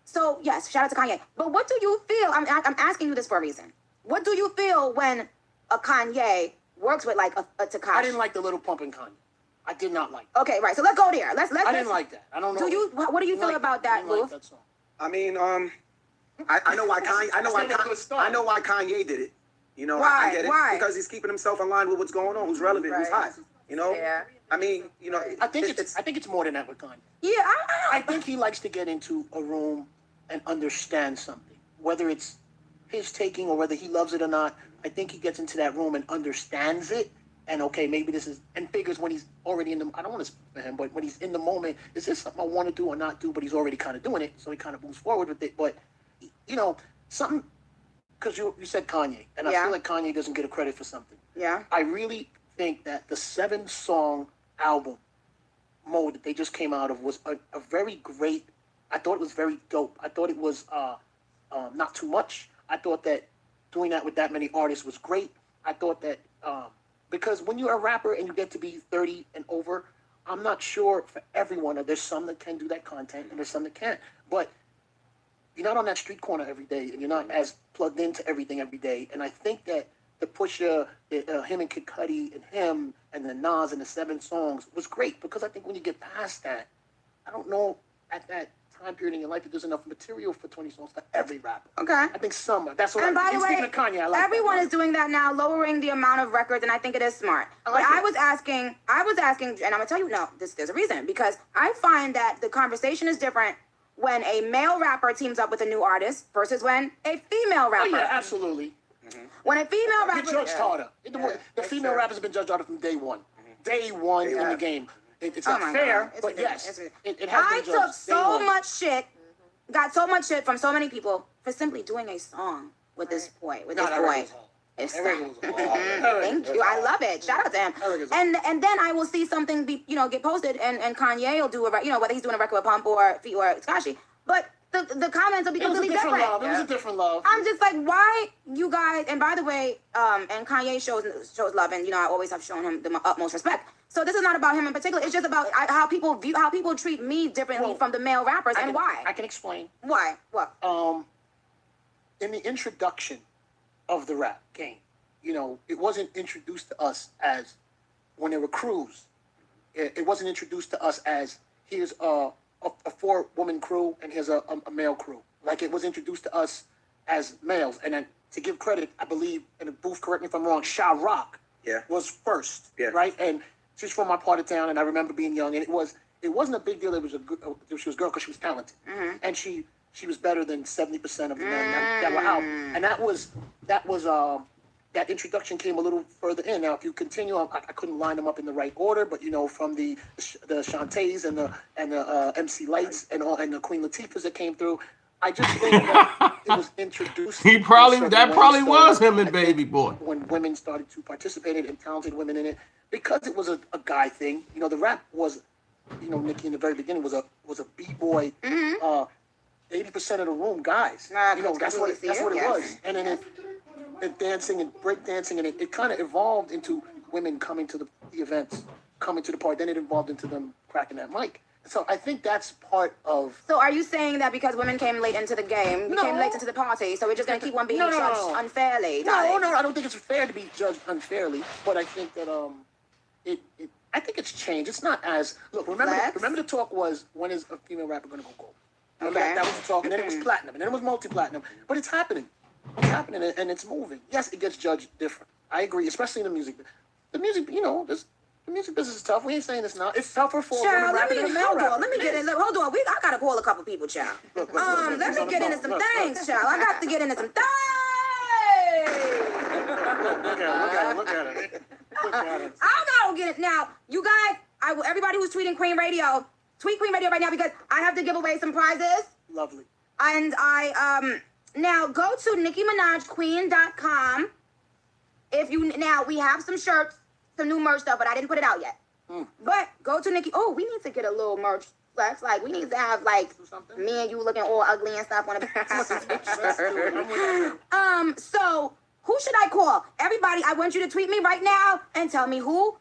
So yes, shout out to Kanye. But what do you feel? I'm asking you this for a reason. What do you feel when a Kanye works with like a Tekashi? I didn't like the Little Pump in Kanye. I did not like. Okay, right. So let's go there. Let's. I didn't like that. I don't know. What do you feel about that, Lou? I mean, I know why Kanye. I know why Kanye did it. Why? I get it Why? because he's keeping himself in line with what's going on, who's relevant, who's hot. Yeah. I mean, I think it's more than that with Kanye. Yeah, I think he likes to get into a room and understand something, whether it's his taking or whether he loves it or not. I think he gets into that room and understands it. And okay, maybe this is, and figures when he's already in the, I don't want to speak for him, but when he's in the moment, is this something I want to do or not do? But he's already kind of doing it, so he kind of moves forward with it. But, something, because you said Kanye, and I feel like Kanye doesn't get a credit for something. Yeah. I really think that the 7-song album mode that they just came out of was a very great, I thought it was very dope. I thought it was not too much. I thought that doing that with that many artists was great. I thought that because when you're a rapper and you get to be 30 and over, I'm not sure for everyone. There's some that can do that content and there's some that can't. But you're not on that street corner every day and you're not as plugged into everything every day. And I think that the Pusha, him and Kid Cudi and him and the Nas and the 7 songs was great because I think when you get past that, I don't know at that time period in your life that there's enough material for 20 songs for every rapper. Okay. I think some. That's what. And by the way, speaking of Kanye, I like everyone that. is doing that now, lowering the amount of records, and I think it is smart. like But it. I was asking, and I'm gonna tell you, no, there's a reason because I find that the conversation is different when a male rapper teams up with a new artist versus when a female rapper. Oh yeah, absolutely. When a female rapper. Get judged harder. The female rappers have been judged harder from day one. Day one in the game. It's Oh not my fair, God. It's but ridiculous. yes, It's it has I been took judged day so one. much shit, got so much shit from so many people for simply doing a song with this boy, with No, this that boy. record was hard. It's That record was hard. Thank you. I love it. Shout out to him. That record's And then I will see something be get posted and Kanye will do a whether he's doing a record with Pump or Tekashi, but the comments will be It was a completely different different. love. It was a different love. I'm just like, why you guys? And by the way, and Kanye shows love, and I always have shown him the utmost respect. So this is not about him in particular. It's just about how people treat me differently from the male rappers, and why? I can explain. Why? What? In the introduction of the rap game, it wasn't introduced to us as when there were crews. It wasn't introduced to us as here's a 4-woman crew and here's a male crew. Like it was introduced to us as males. And then to give credit, I believe, and Booth, correct me if I'm wrong, Sha Rock was first, right? And she's from my part of town, and I remember being young, and it wasn't a big deal. She was a girl because she was talented, and she was better than 70% of the men that were out. And that introduction came a little further in. Now, if you continue, I couldn't line them up in the right order, but from the Shantays and the MC Lights and the Queen Latifahs that came through, I just think that it was introduced. That probably was him and Baby Boy. When women started to participate in it and talented women in it, because it was a guy thing. The rap was, Nicki in the very beginning was a b-boy. 80% of the room guys. That's what it was. And then it dancing and break dancing, and it kind of evolved into women coming to the events, coming to the party. Then it evolved into them cracking that mic. So I think that's part of. So are you saying that because women came late into the game, came late into the party, so we're just gonna keep one being judged unfairly? No, I don't think it's fair to be judged unfairly, but I think that I think it's changed. It's not as remember the talk was, when is a female rapper gonna go gold? Remember that was the talk, and then it was platinum, and then it was multi-platinum. But it's happening. It's happening, and it's moving. Yes, it gets judged different. I agree, especially in the music. The music, the music business is tough. We ain't saying it's not. It's tougher for women rapping than a male rapper. Let me get in. Hold on. I gotta call a couple people, child. Look, Let me get into some things, child. I got to get into some things. Look at it. I gotta get it now. You guys, everybody who's tweeting Queen Radio, tweet Queen Radio right now because I have to give away some prizes. Lovely. And now go to NickiMinajQueen.com. We have some shirts, some new merch stuff, but I didn't put it out yet. But go to Nicki. Oh, we need to get a little merch flex. Like we need to have me and you looking all ugly and stuff on a picture. So Who should I call? Everybody, I want you to tweet me right now and tell me who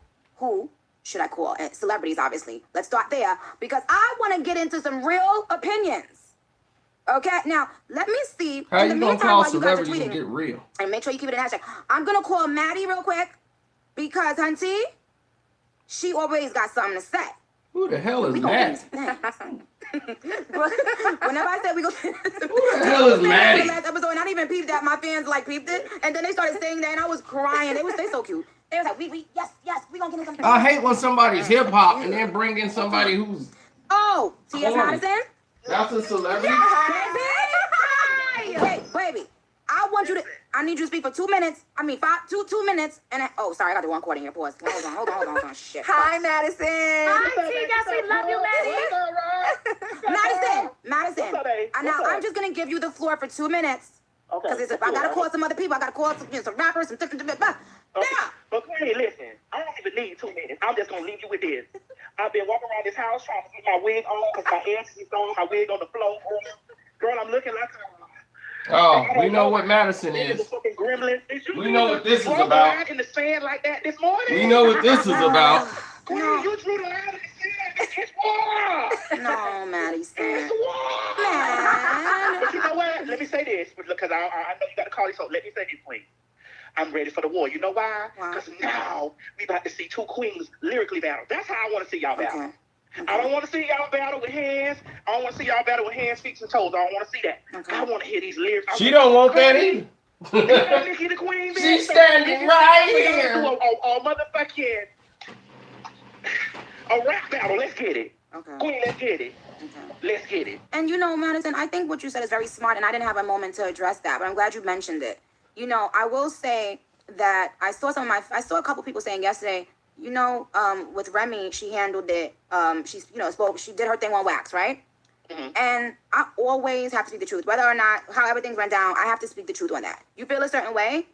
should I call? And celebrities, obviously. Let's start there because I want to get into some real opinions. Okay, now let me see. How in the you gonna meantime, call while you guys are celebrities and tweeting, get real? and make sure you keep it in hashtag. I'm gonna call Maddie real quick because Hunty, she always got something to say. Who the hell is We gonna Maddie? Whenever I said we go, Who the hell is the Maddie? last episode, and I didn't even peep that. My fans like peeped it, and then they started saying that, and I was crying. They so cute. They was like, yes, we gonna get into something. I hate when somebody's hip hop and then bring in somebody who's Oh, T.S. Corny. Madison. that's a celebrity. Baby, baby, I need you to speak for 2 minutes. I mean, two minutes, and oh, sorry, I got the wrong cord in here. Pause. Hold on. Shit. Hi, Madison. Hi, T-Gas, we love you, Maddie. Madison. Now I'm just gonna give you the floor for 2 minutes. Okay. Because I gotta call some other people. I gotta call some rappers, some different. Yeah. But Queen, listen, I don't even need 2 minutes. I'm just gonna leave you with this. I've been walking around this house trying to get my wig on because my ex is on my wig on the floor. Girl, I'm looking like Oh, we know what Madison a is. fucking gremlin. We know what this is Walking about. around in the sand like that this morning. We know what this is about. Queen, you drew the line in the sand. It's war. No, Madison. It's war. Man. But you know what? Let me say this because I know you got to call this. So let me say this, Queen. I'm ready for the war. You know why? Why? Because now we about to see two queens lyrically battle. That's how I want to see y'all battle. Okay. I don't want to see y'all battle with hands. I don't want to see y'all battle with hands, feet, and toes. I don't want to see that. Okay. I want to hear these lyrics. She don't want that either. Nicki the Queen, man. She's standing right We gotta here. do a motherfucking a rap battle. Let's get it. Okay. Queen, let's get it. Okay. Let's get it. And Madison, I think what you said is very smart, and I didn't have a moment to address that, but I'm glad you mentioned it. I will say that I saw a couple people saying yesterday, with Remy, she handled it. She did her thing on wax, right? Mhm. And I always have to speak the truth, whether or not how everything went down. I have to speak the truth on that. You feel a certain way,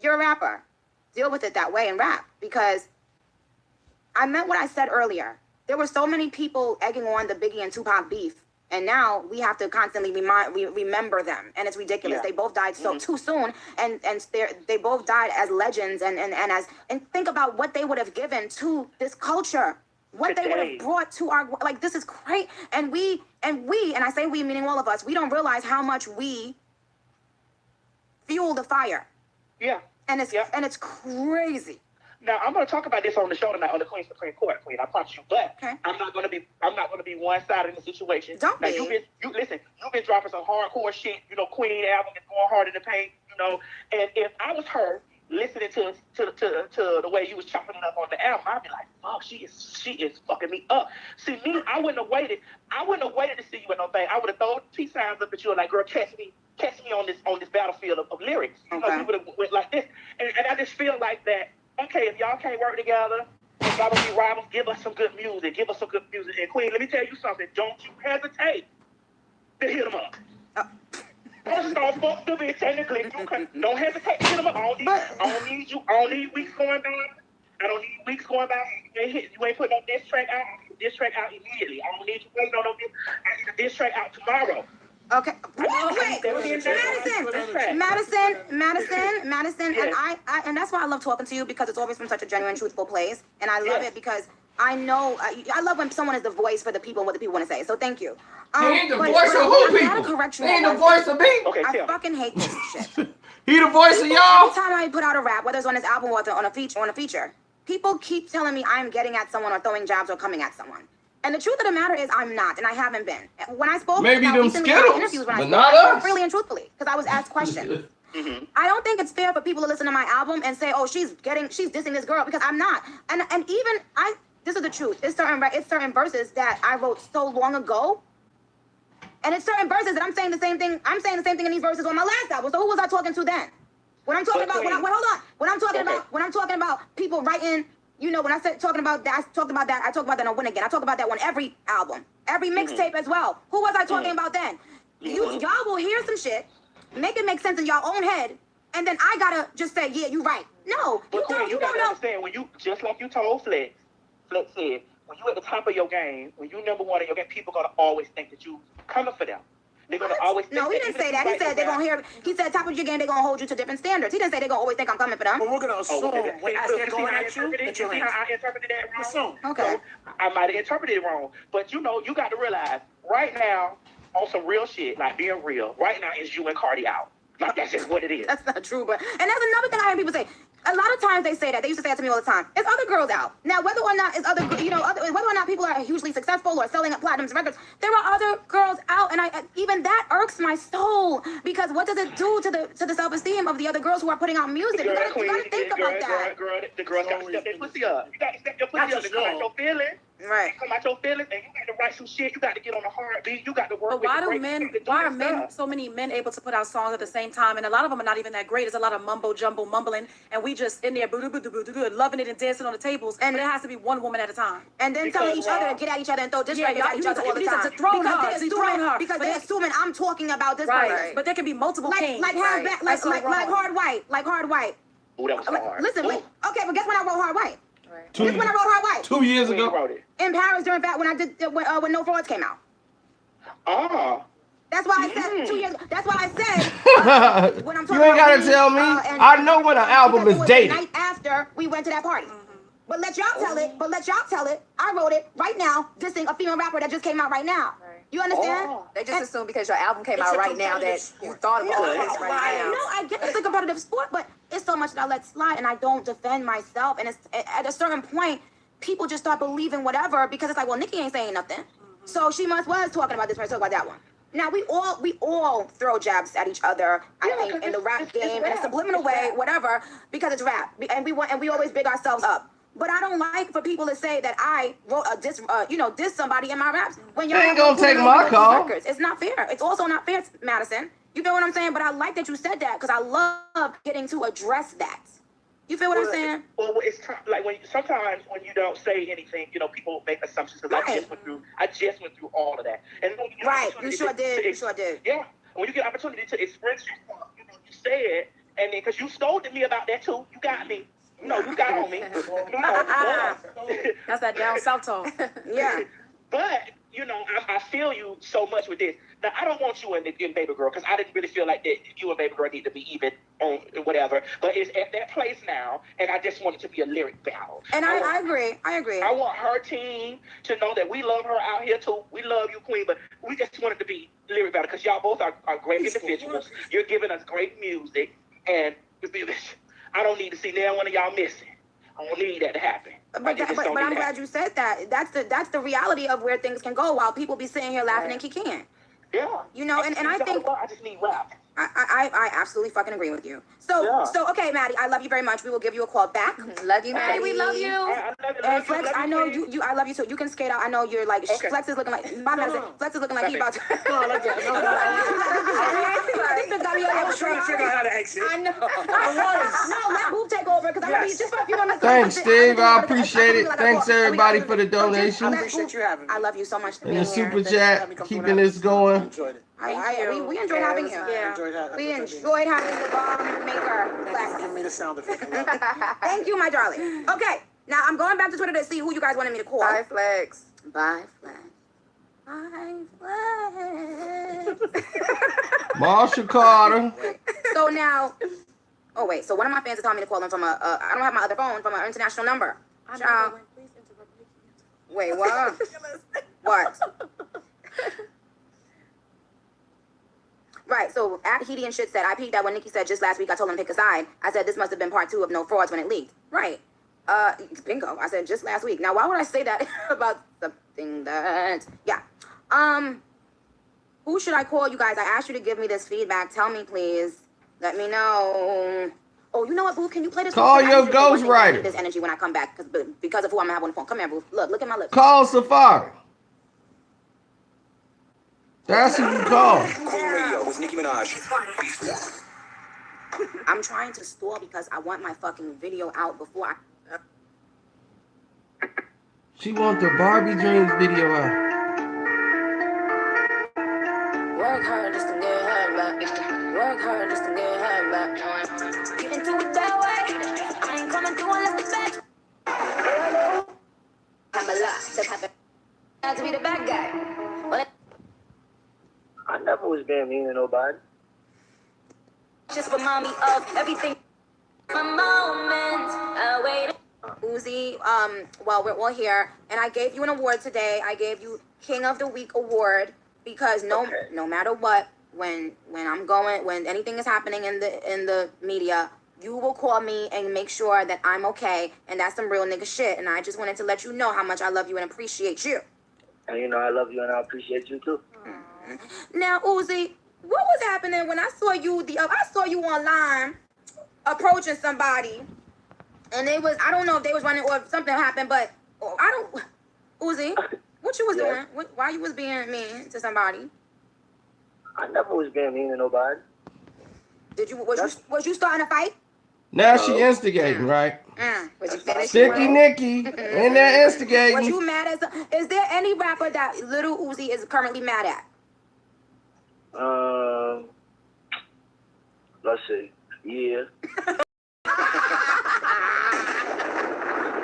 you're a rapper. Deal with it that way and rap, because I meant what I said earlier. There were so many people egging on the Biggie and Tupac beef, and now we have to constantly remember them, and it's ridiculous. Yeah. They both died too soon, and they both died as legends, and think about what they would have given to this culture, what they would have brought to our, like, this is great. And I say we meaning all of us, we don't realize how much we fuel the fire, Yeah. and it's crazy. Now I'm going to talk about this on the show tonight on the Queen Supreme Court, Queen. I promise you. But Okay. I'm not going to be one-sided in the situation. Don't now, be. You've been dropping some hardcore shit. Queen album is going hard in the paint. And if I was her listening to the way you was chopping it up on the album, I'd be like, fuck, she is fucking me up. See, me, I wouldn't have waited to see you with no thing. I would have thrown peace signs up at you and like, girl, catch me on this battlefield of lyrics. Okay. You would have went like this. And I just feel like that. Okay, if y'all can't work together, if y'all don't be rivals, give us some good music. And Queen, let me tell you something. Don't you hesitate to hit them up. First off, fuck the bitch. Technically, don't hesitate to hit them up. I don't need weeks going by. I don't need weeks going by. You ain't putting no diss track out. Diss track out immediately. I don't need you waiting on no diss. I need the diss track out tomorrow. Okay. Wait, Madison, Yes. and that's why I love talking to you, because it's always from such a genuine, truthful place, and I love Yes. it because I know I love when someone is the voice for the people and what the people want to say. So thank you. He ain't the but voice of who I gotta people? correct you He ain't on the one voice of me. Okay, thing. I tell me. fucking hate this shit. He the voice of Every y'all. time I put out a rap, whether it's on this album or on a feature, people keep telling me I'm getting at someone or throwing jabs or coming at someone. And the truth of the matter is I'm not, and I haven't been. When I spoke Maybe about them recently in Skittles, interviews, when but I not spoke, I spoke us. freely and truthfully, because I was asked questions. Mm-hmm. I don't think it's fair for people to listen to my album and say, "Oh, she's dissing this girl," because I'm not. And even this is the truth. It's certain verses that I wrote so long ago, and it's certain verses that I'm saying the same thing. I'm saying the same thing in these verses on my last album. So who was I talking to then? When I'm talking about, hold on. When I'm talking about people writing. When I said talking about that, I talk about that on Win Again. I talk about that on every album, every mixtape as well. Who was I talking about then? Y'all will hear some shit, make it make sense in y'all own head, and then I gotta just say, yeah, you're right. No, But Queen, you don't gotta know. understand, when you, just like you told Flex said, when you at the top of your game, when you number one in your game, people gonna always think that you coming for them. They're gonna always. No, he didn't say that. He said they're gonna hear. He said top of your game, they're gonna hold you to different standards. He didn't say they're gonna always think I'm coming for them. But we're gonna assume when as they're going at you that You you're see how I interpreted that wrong? Assume. Okay. So I might have interpreted it wrong, but you know, you got to realize right now, on some real shit, like being real, right now is you and Cardi out. Like that's just what it is. That's not true, but and that's another thing I hear people say. A lot of times they say that. They used to say that to me all the time. It's other girls out. Now, whether or not it's other, whether or not people are hugely successful or selling platinum records, there are other girls out, and even that irks my soul because what does it do to the self-esteem of the other girls who are putting out music? You gotta think about that. The girls got to step their pussy up. You got to step your pussy up and come out your feelings. Right. Come out your feelings, and you got to write some shit. You got to get on a hard beat. You got to work. But why are so many men able to put out songs at the same time? And a lot of them are not even that great. There's a lot of mumbo jumbo mumbling, and we just in there loving it and dancing on the tables. And it has to be one woman at a time. And then telling each other to get at each other and throw diss records at each other all the time. Because they're assuming I'm talking about this person. Right. But there can be multiple kings. Like Hard White. Like Hard White. Ooh, that was hard. Listen, okay, but guess when I wrote Hard White? Two, Guess when I wrote Hard White? 2 years When you ago. wrote it. In Paris during when I did when No Frauds came out. That's why I said 2 years. That's why I said when I'm talking You ain't gotta about tell me. I know when an album is the dated. night after we went to that party. But let y'all tell it. I wrote it right now, dissing a female rapper that just came out right now. You understand? They just assume because your album came out right now that you thought of all of this right now. No, I get it's a competitive sport, but it's so much that I let slide and I don't defend myself. And it's at a certain point, people just start believing whatever because it's like, well, Nicki ain't saying nothing, so she was talking about this person, talk about that one. Now we all throw jabs at each other. I think in the rap game in a subliminal way, whatever, because it's rap, and we always big ourselves up. But I don't like for people to say that I wrote a diss somebody in my raps when y'all ain't gonna take my call. It's not fair. It's also not fair, Madison. You feel what I'm saying? But I like that you said that because I love getting to address that. You feel what I'm saying? Well, it's like sometimes when you don't say anything, you know, people make assumptions. Because I just went through all of that. And when you get You sure did. Yeah. When you get opportunity to express yourself, you know, you say it, and then because you scolded me about that too, you got me. No, you got on me. That's that down south talk. Yeah. But, you know, I feel you so much with this. Now, I don't want you in Baby Girl because I didn't really feel like that you and Baby Girl need to be even on whatever. But it's at that place now, and I just want it to be a lyric battle. And I agree. I want her team to know that we love her out here too. We love you, Queen, but we just want it to be lyric battle because y'all both are great individuals. You're giving us great music, and I don't need to see neither one of y'all missing. I don't need that to happen. But I'm glad you said that. That's the reality of where things can go while people be sitting here laughing and kicking. Yeah. You know, and I think I just need rap. I absolutely fucking agree with you. So okay, Maddie, I love you very much. We will give you a call back. Love you, Maddie. We love you. I love you. And Flex, I know you. I love you too. You can skate out. I know you're like Flex is looking like my medicine. Flex is looking like he about to. I think this got me I was trying to figure out how to exit. I know. No, let Boop take over because I know you just for a few moments. Thanks, Steve. I appreciate it. Thanks everybody for the donation. I appreciate you having me. I love you so much. And the super chat, keeping this going. Enjoyed it. We enjoyed having you. We enjoyed having the bomb maker. Flex. Give me the sound effect. Thank you, my darling. Okay, now I'm going back to Twitter to see who you guys wanted me to call. Bye, Flex. Bye, Flex. Bye, Flex. Marshall Carter. So now, so one of my fans is telling me to call him from I don't have my other phone, from an international number. Child. Wait, what? What? Right, so at Heedy and Shit said, I peeked that when Nicki said just last week, I told him to pick a side. I said, this must have been part 2 of No Frauds when it leaked. Right. Bingo. I said just last week. Now, why would I say that about something that, who should I call, you guys? I asked you to give me this feedback. Tell me, please. Let me know. Oh, you know what, Boo? Can you play this? Call your ghostwriter. This energy when I come back because of who I'm gonna have on the phone. Come here, Boo. Look at my lips. Call Safari. That's who you call. Radio with Nicki Minaj. I'm trying to stall because I want my fucking video out before I... She want the Barbie Dreams video out. Work hard just to get her back. Work hard just to get her back. Get into it that way. I ain't coming through unless the bitch. I'm a lot to happen. Not to be the bad guy. Well, I never never was being mean to nobody. Just remind me of everything. A moment, I waited. Uzi, well, we're here, and I gave you an award today. I gave you King of the Week award because no matter what, when anything is happening in the media, you will call me and make sure that I'm okay, and that's some real nigga shit. And I just wanted to let you know how much I love you and appreciate you. And you know I love you and I appreciate you too. Now, Uzi, what was happening when I saw you? I saw you online approaching somebody, and I don't know if they was running or if something happened, but Uzi, what you was doing? Why you was being mean to somebody? I never was being mean to nobody. Was you starting a fight? Now she instigating, right? Was you finished? Sticky Nicki in there instigating. Was you mad at? Is there any rapper that Little Uzi is currently mad at? Let's see. Yeah.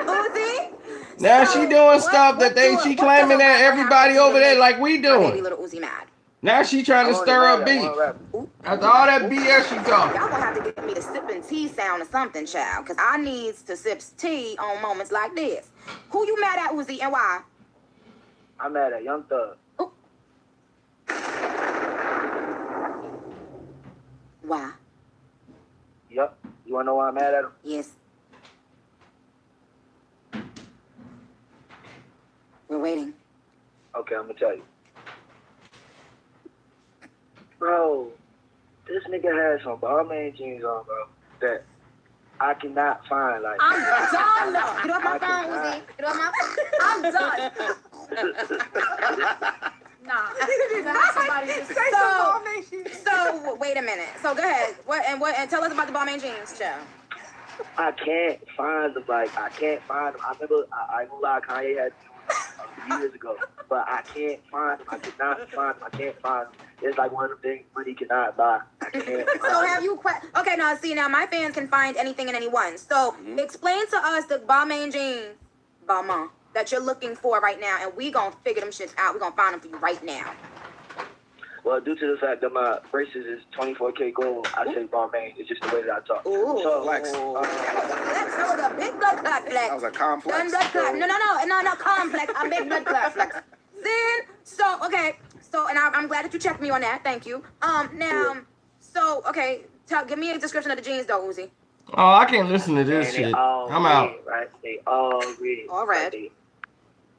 Uzi? Now she doing stuff that she claiming that everybody over there like we Maybe doing. Little Uzi mad. Now she trying to stir up beef. After all that BS she talking. Y'all gonna have to give me the sipping tea sound or something, child, because I need to sip tea on moments like this. Who you mad at, Uzi, and why? I'm mad at Young Thug. Ooh. Why? Yup. You wanna know why I'm mad at him? Yes. We're waiting. Okay, I'm gonna tell you. Bro, this nigga has some Balmain jeans on, bro, that I cannot find. Like, I'm done. Get off my phone, Uzi. Get off my phone. I'm done. So wait a minute. So go ahead. And tell us about the Balmain jeans, child. I can't find them. Like, I can't find them. I remember, I ain't gonna lie, Kanye had years ago, but I can't find them. I cannot find them. I can't find them. It's like one of the things money cannot buy. I can't find So have you okay, now my fans can find anything and anyone. So explain to us the Balmain jeans, Balmain, that you're looking for right now, and we gonna figure them shits out. We gonna find them for you right now. Well, due to the fact that my braces is 24K gold, I say Balmain. It's just the way that I talk. Ooh. So, Flex. That was a big blood clot flex. That was a complex. Done blood clot. No, complex. A big blood clot flex. Then, and I'm glad that you checked me on that. Thank you. Give me a description of the jeans, though, Uzi. Oh, I can't listen to this and shit. All I'm red, out. Right? They all red. All red. Like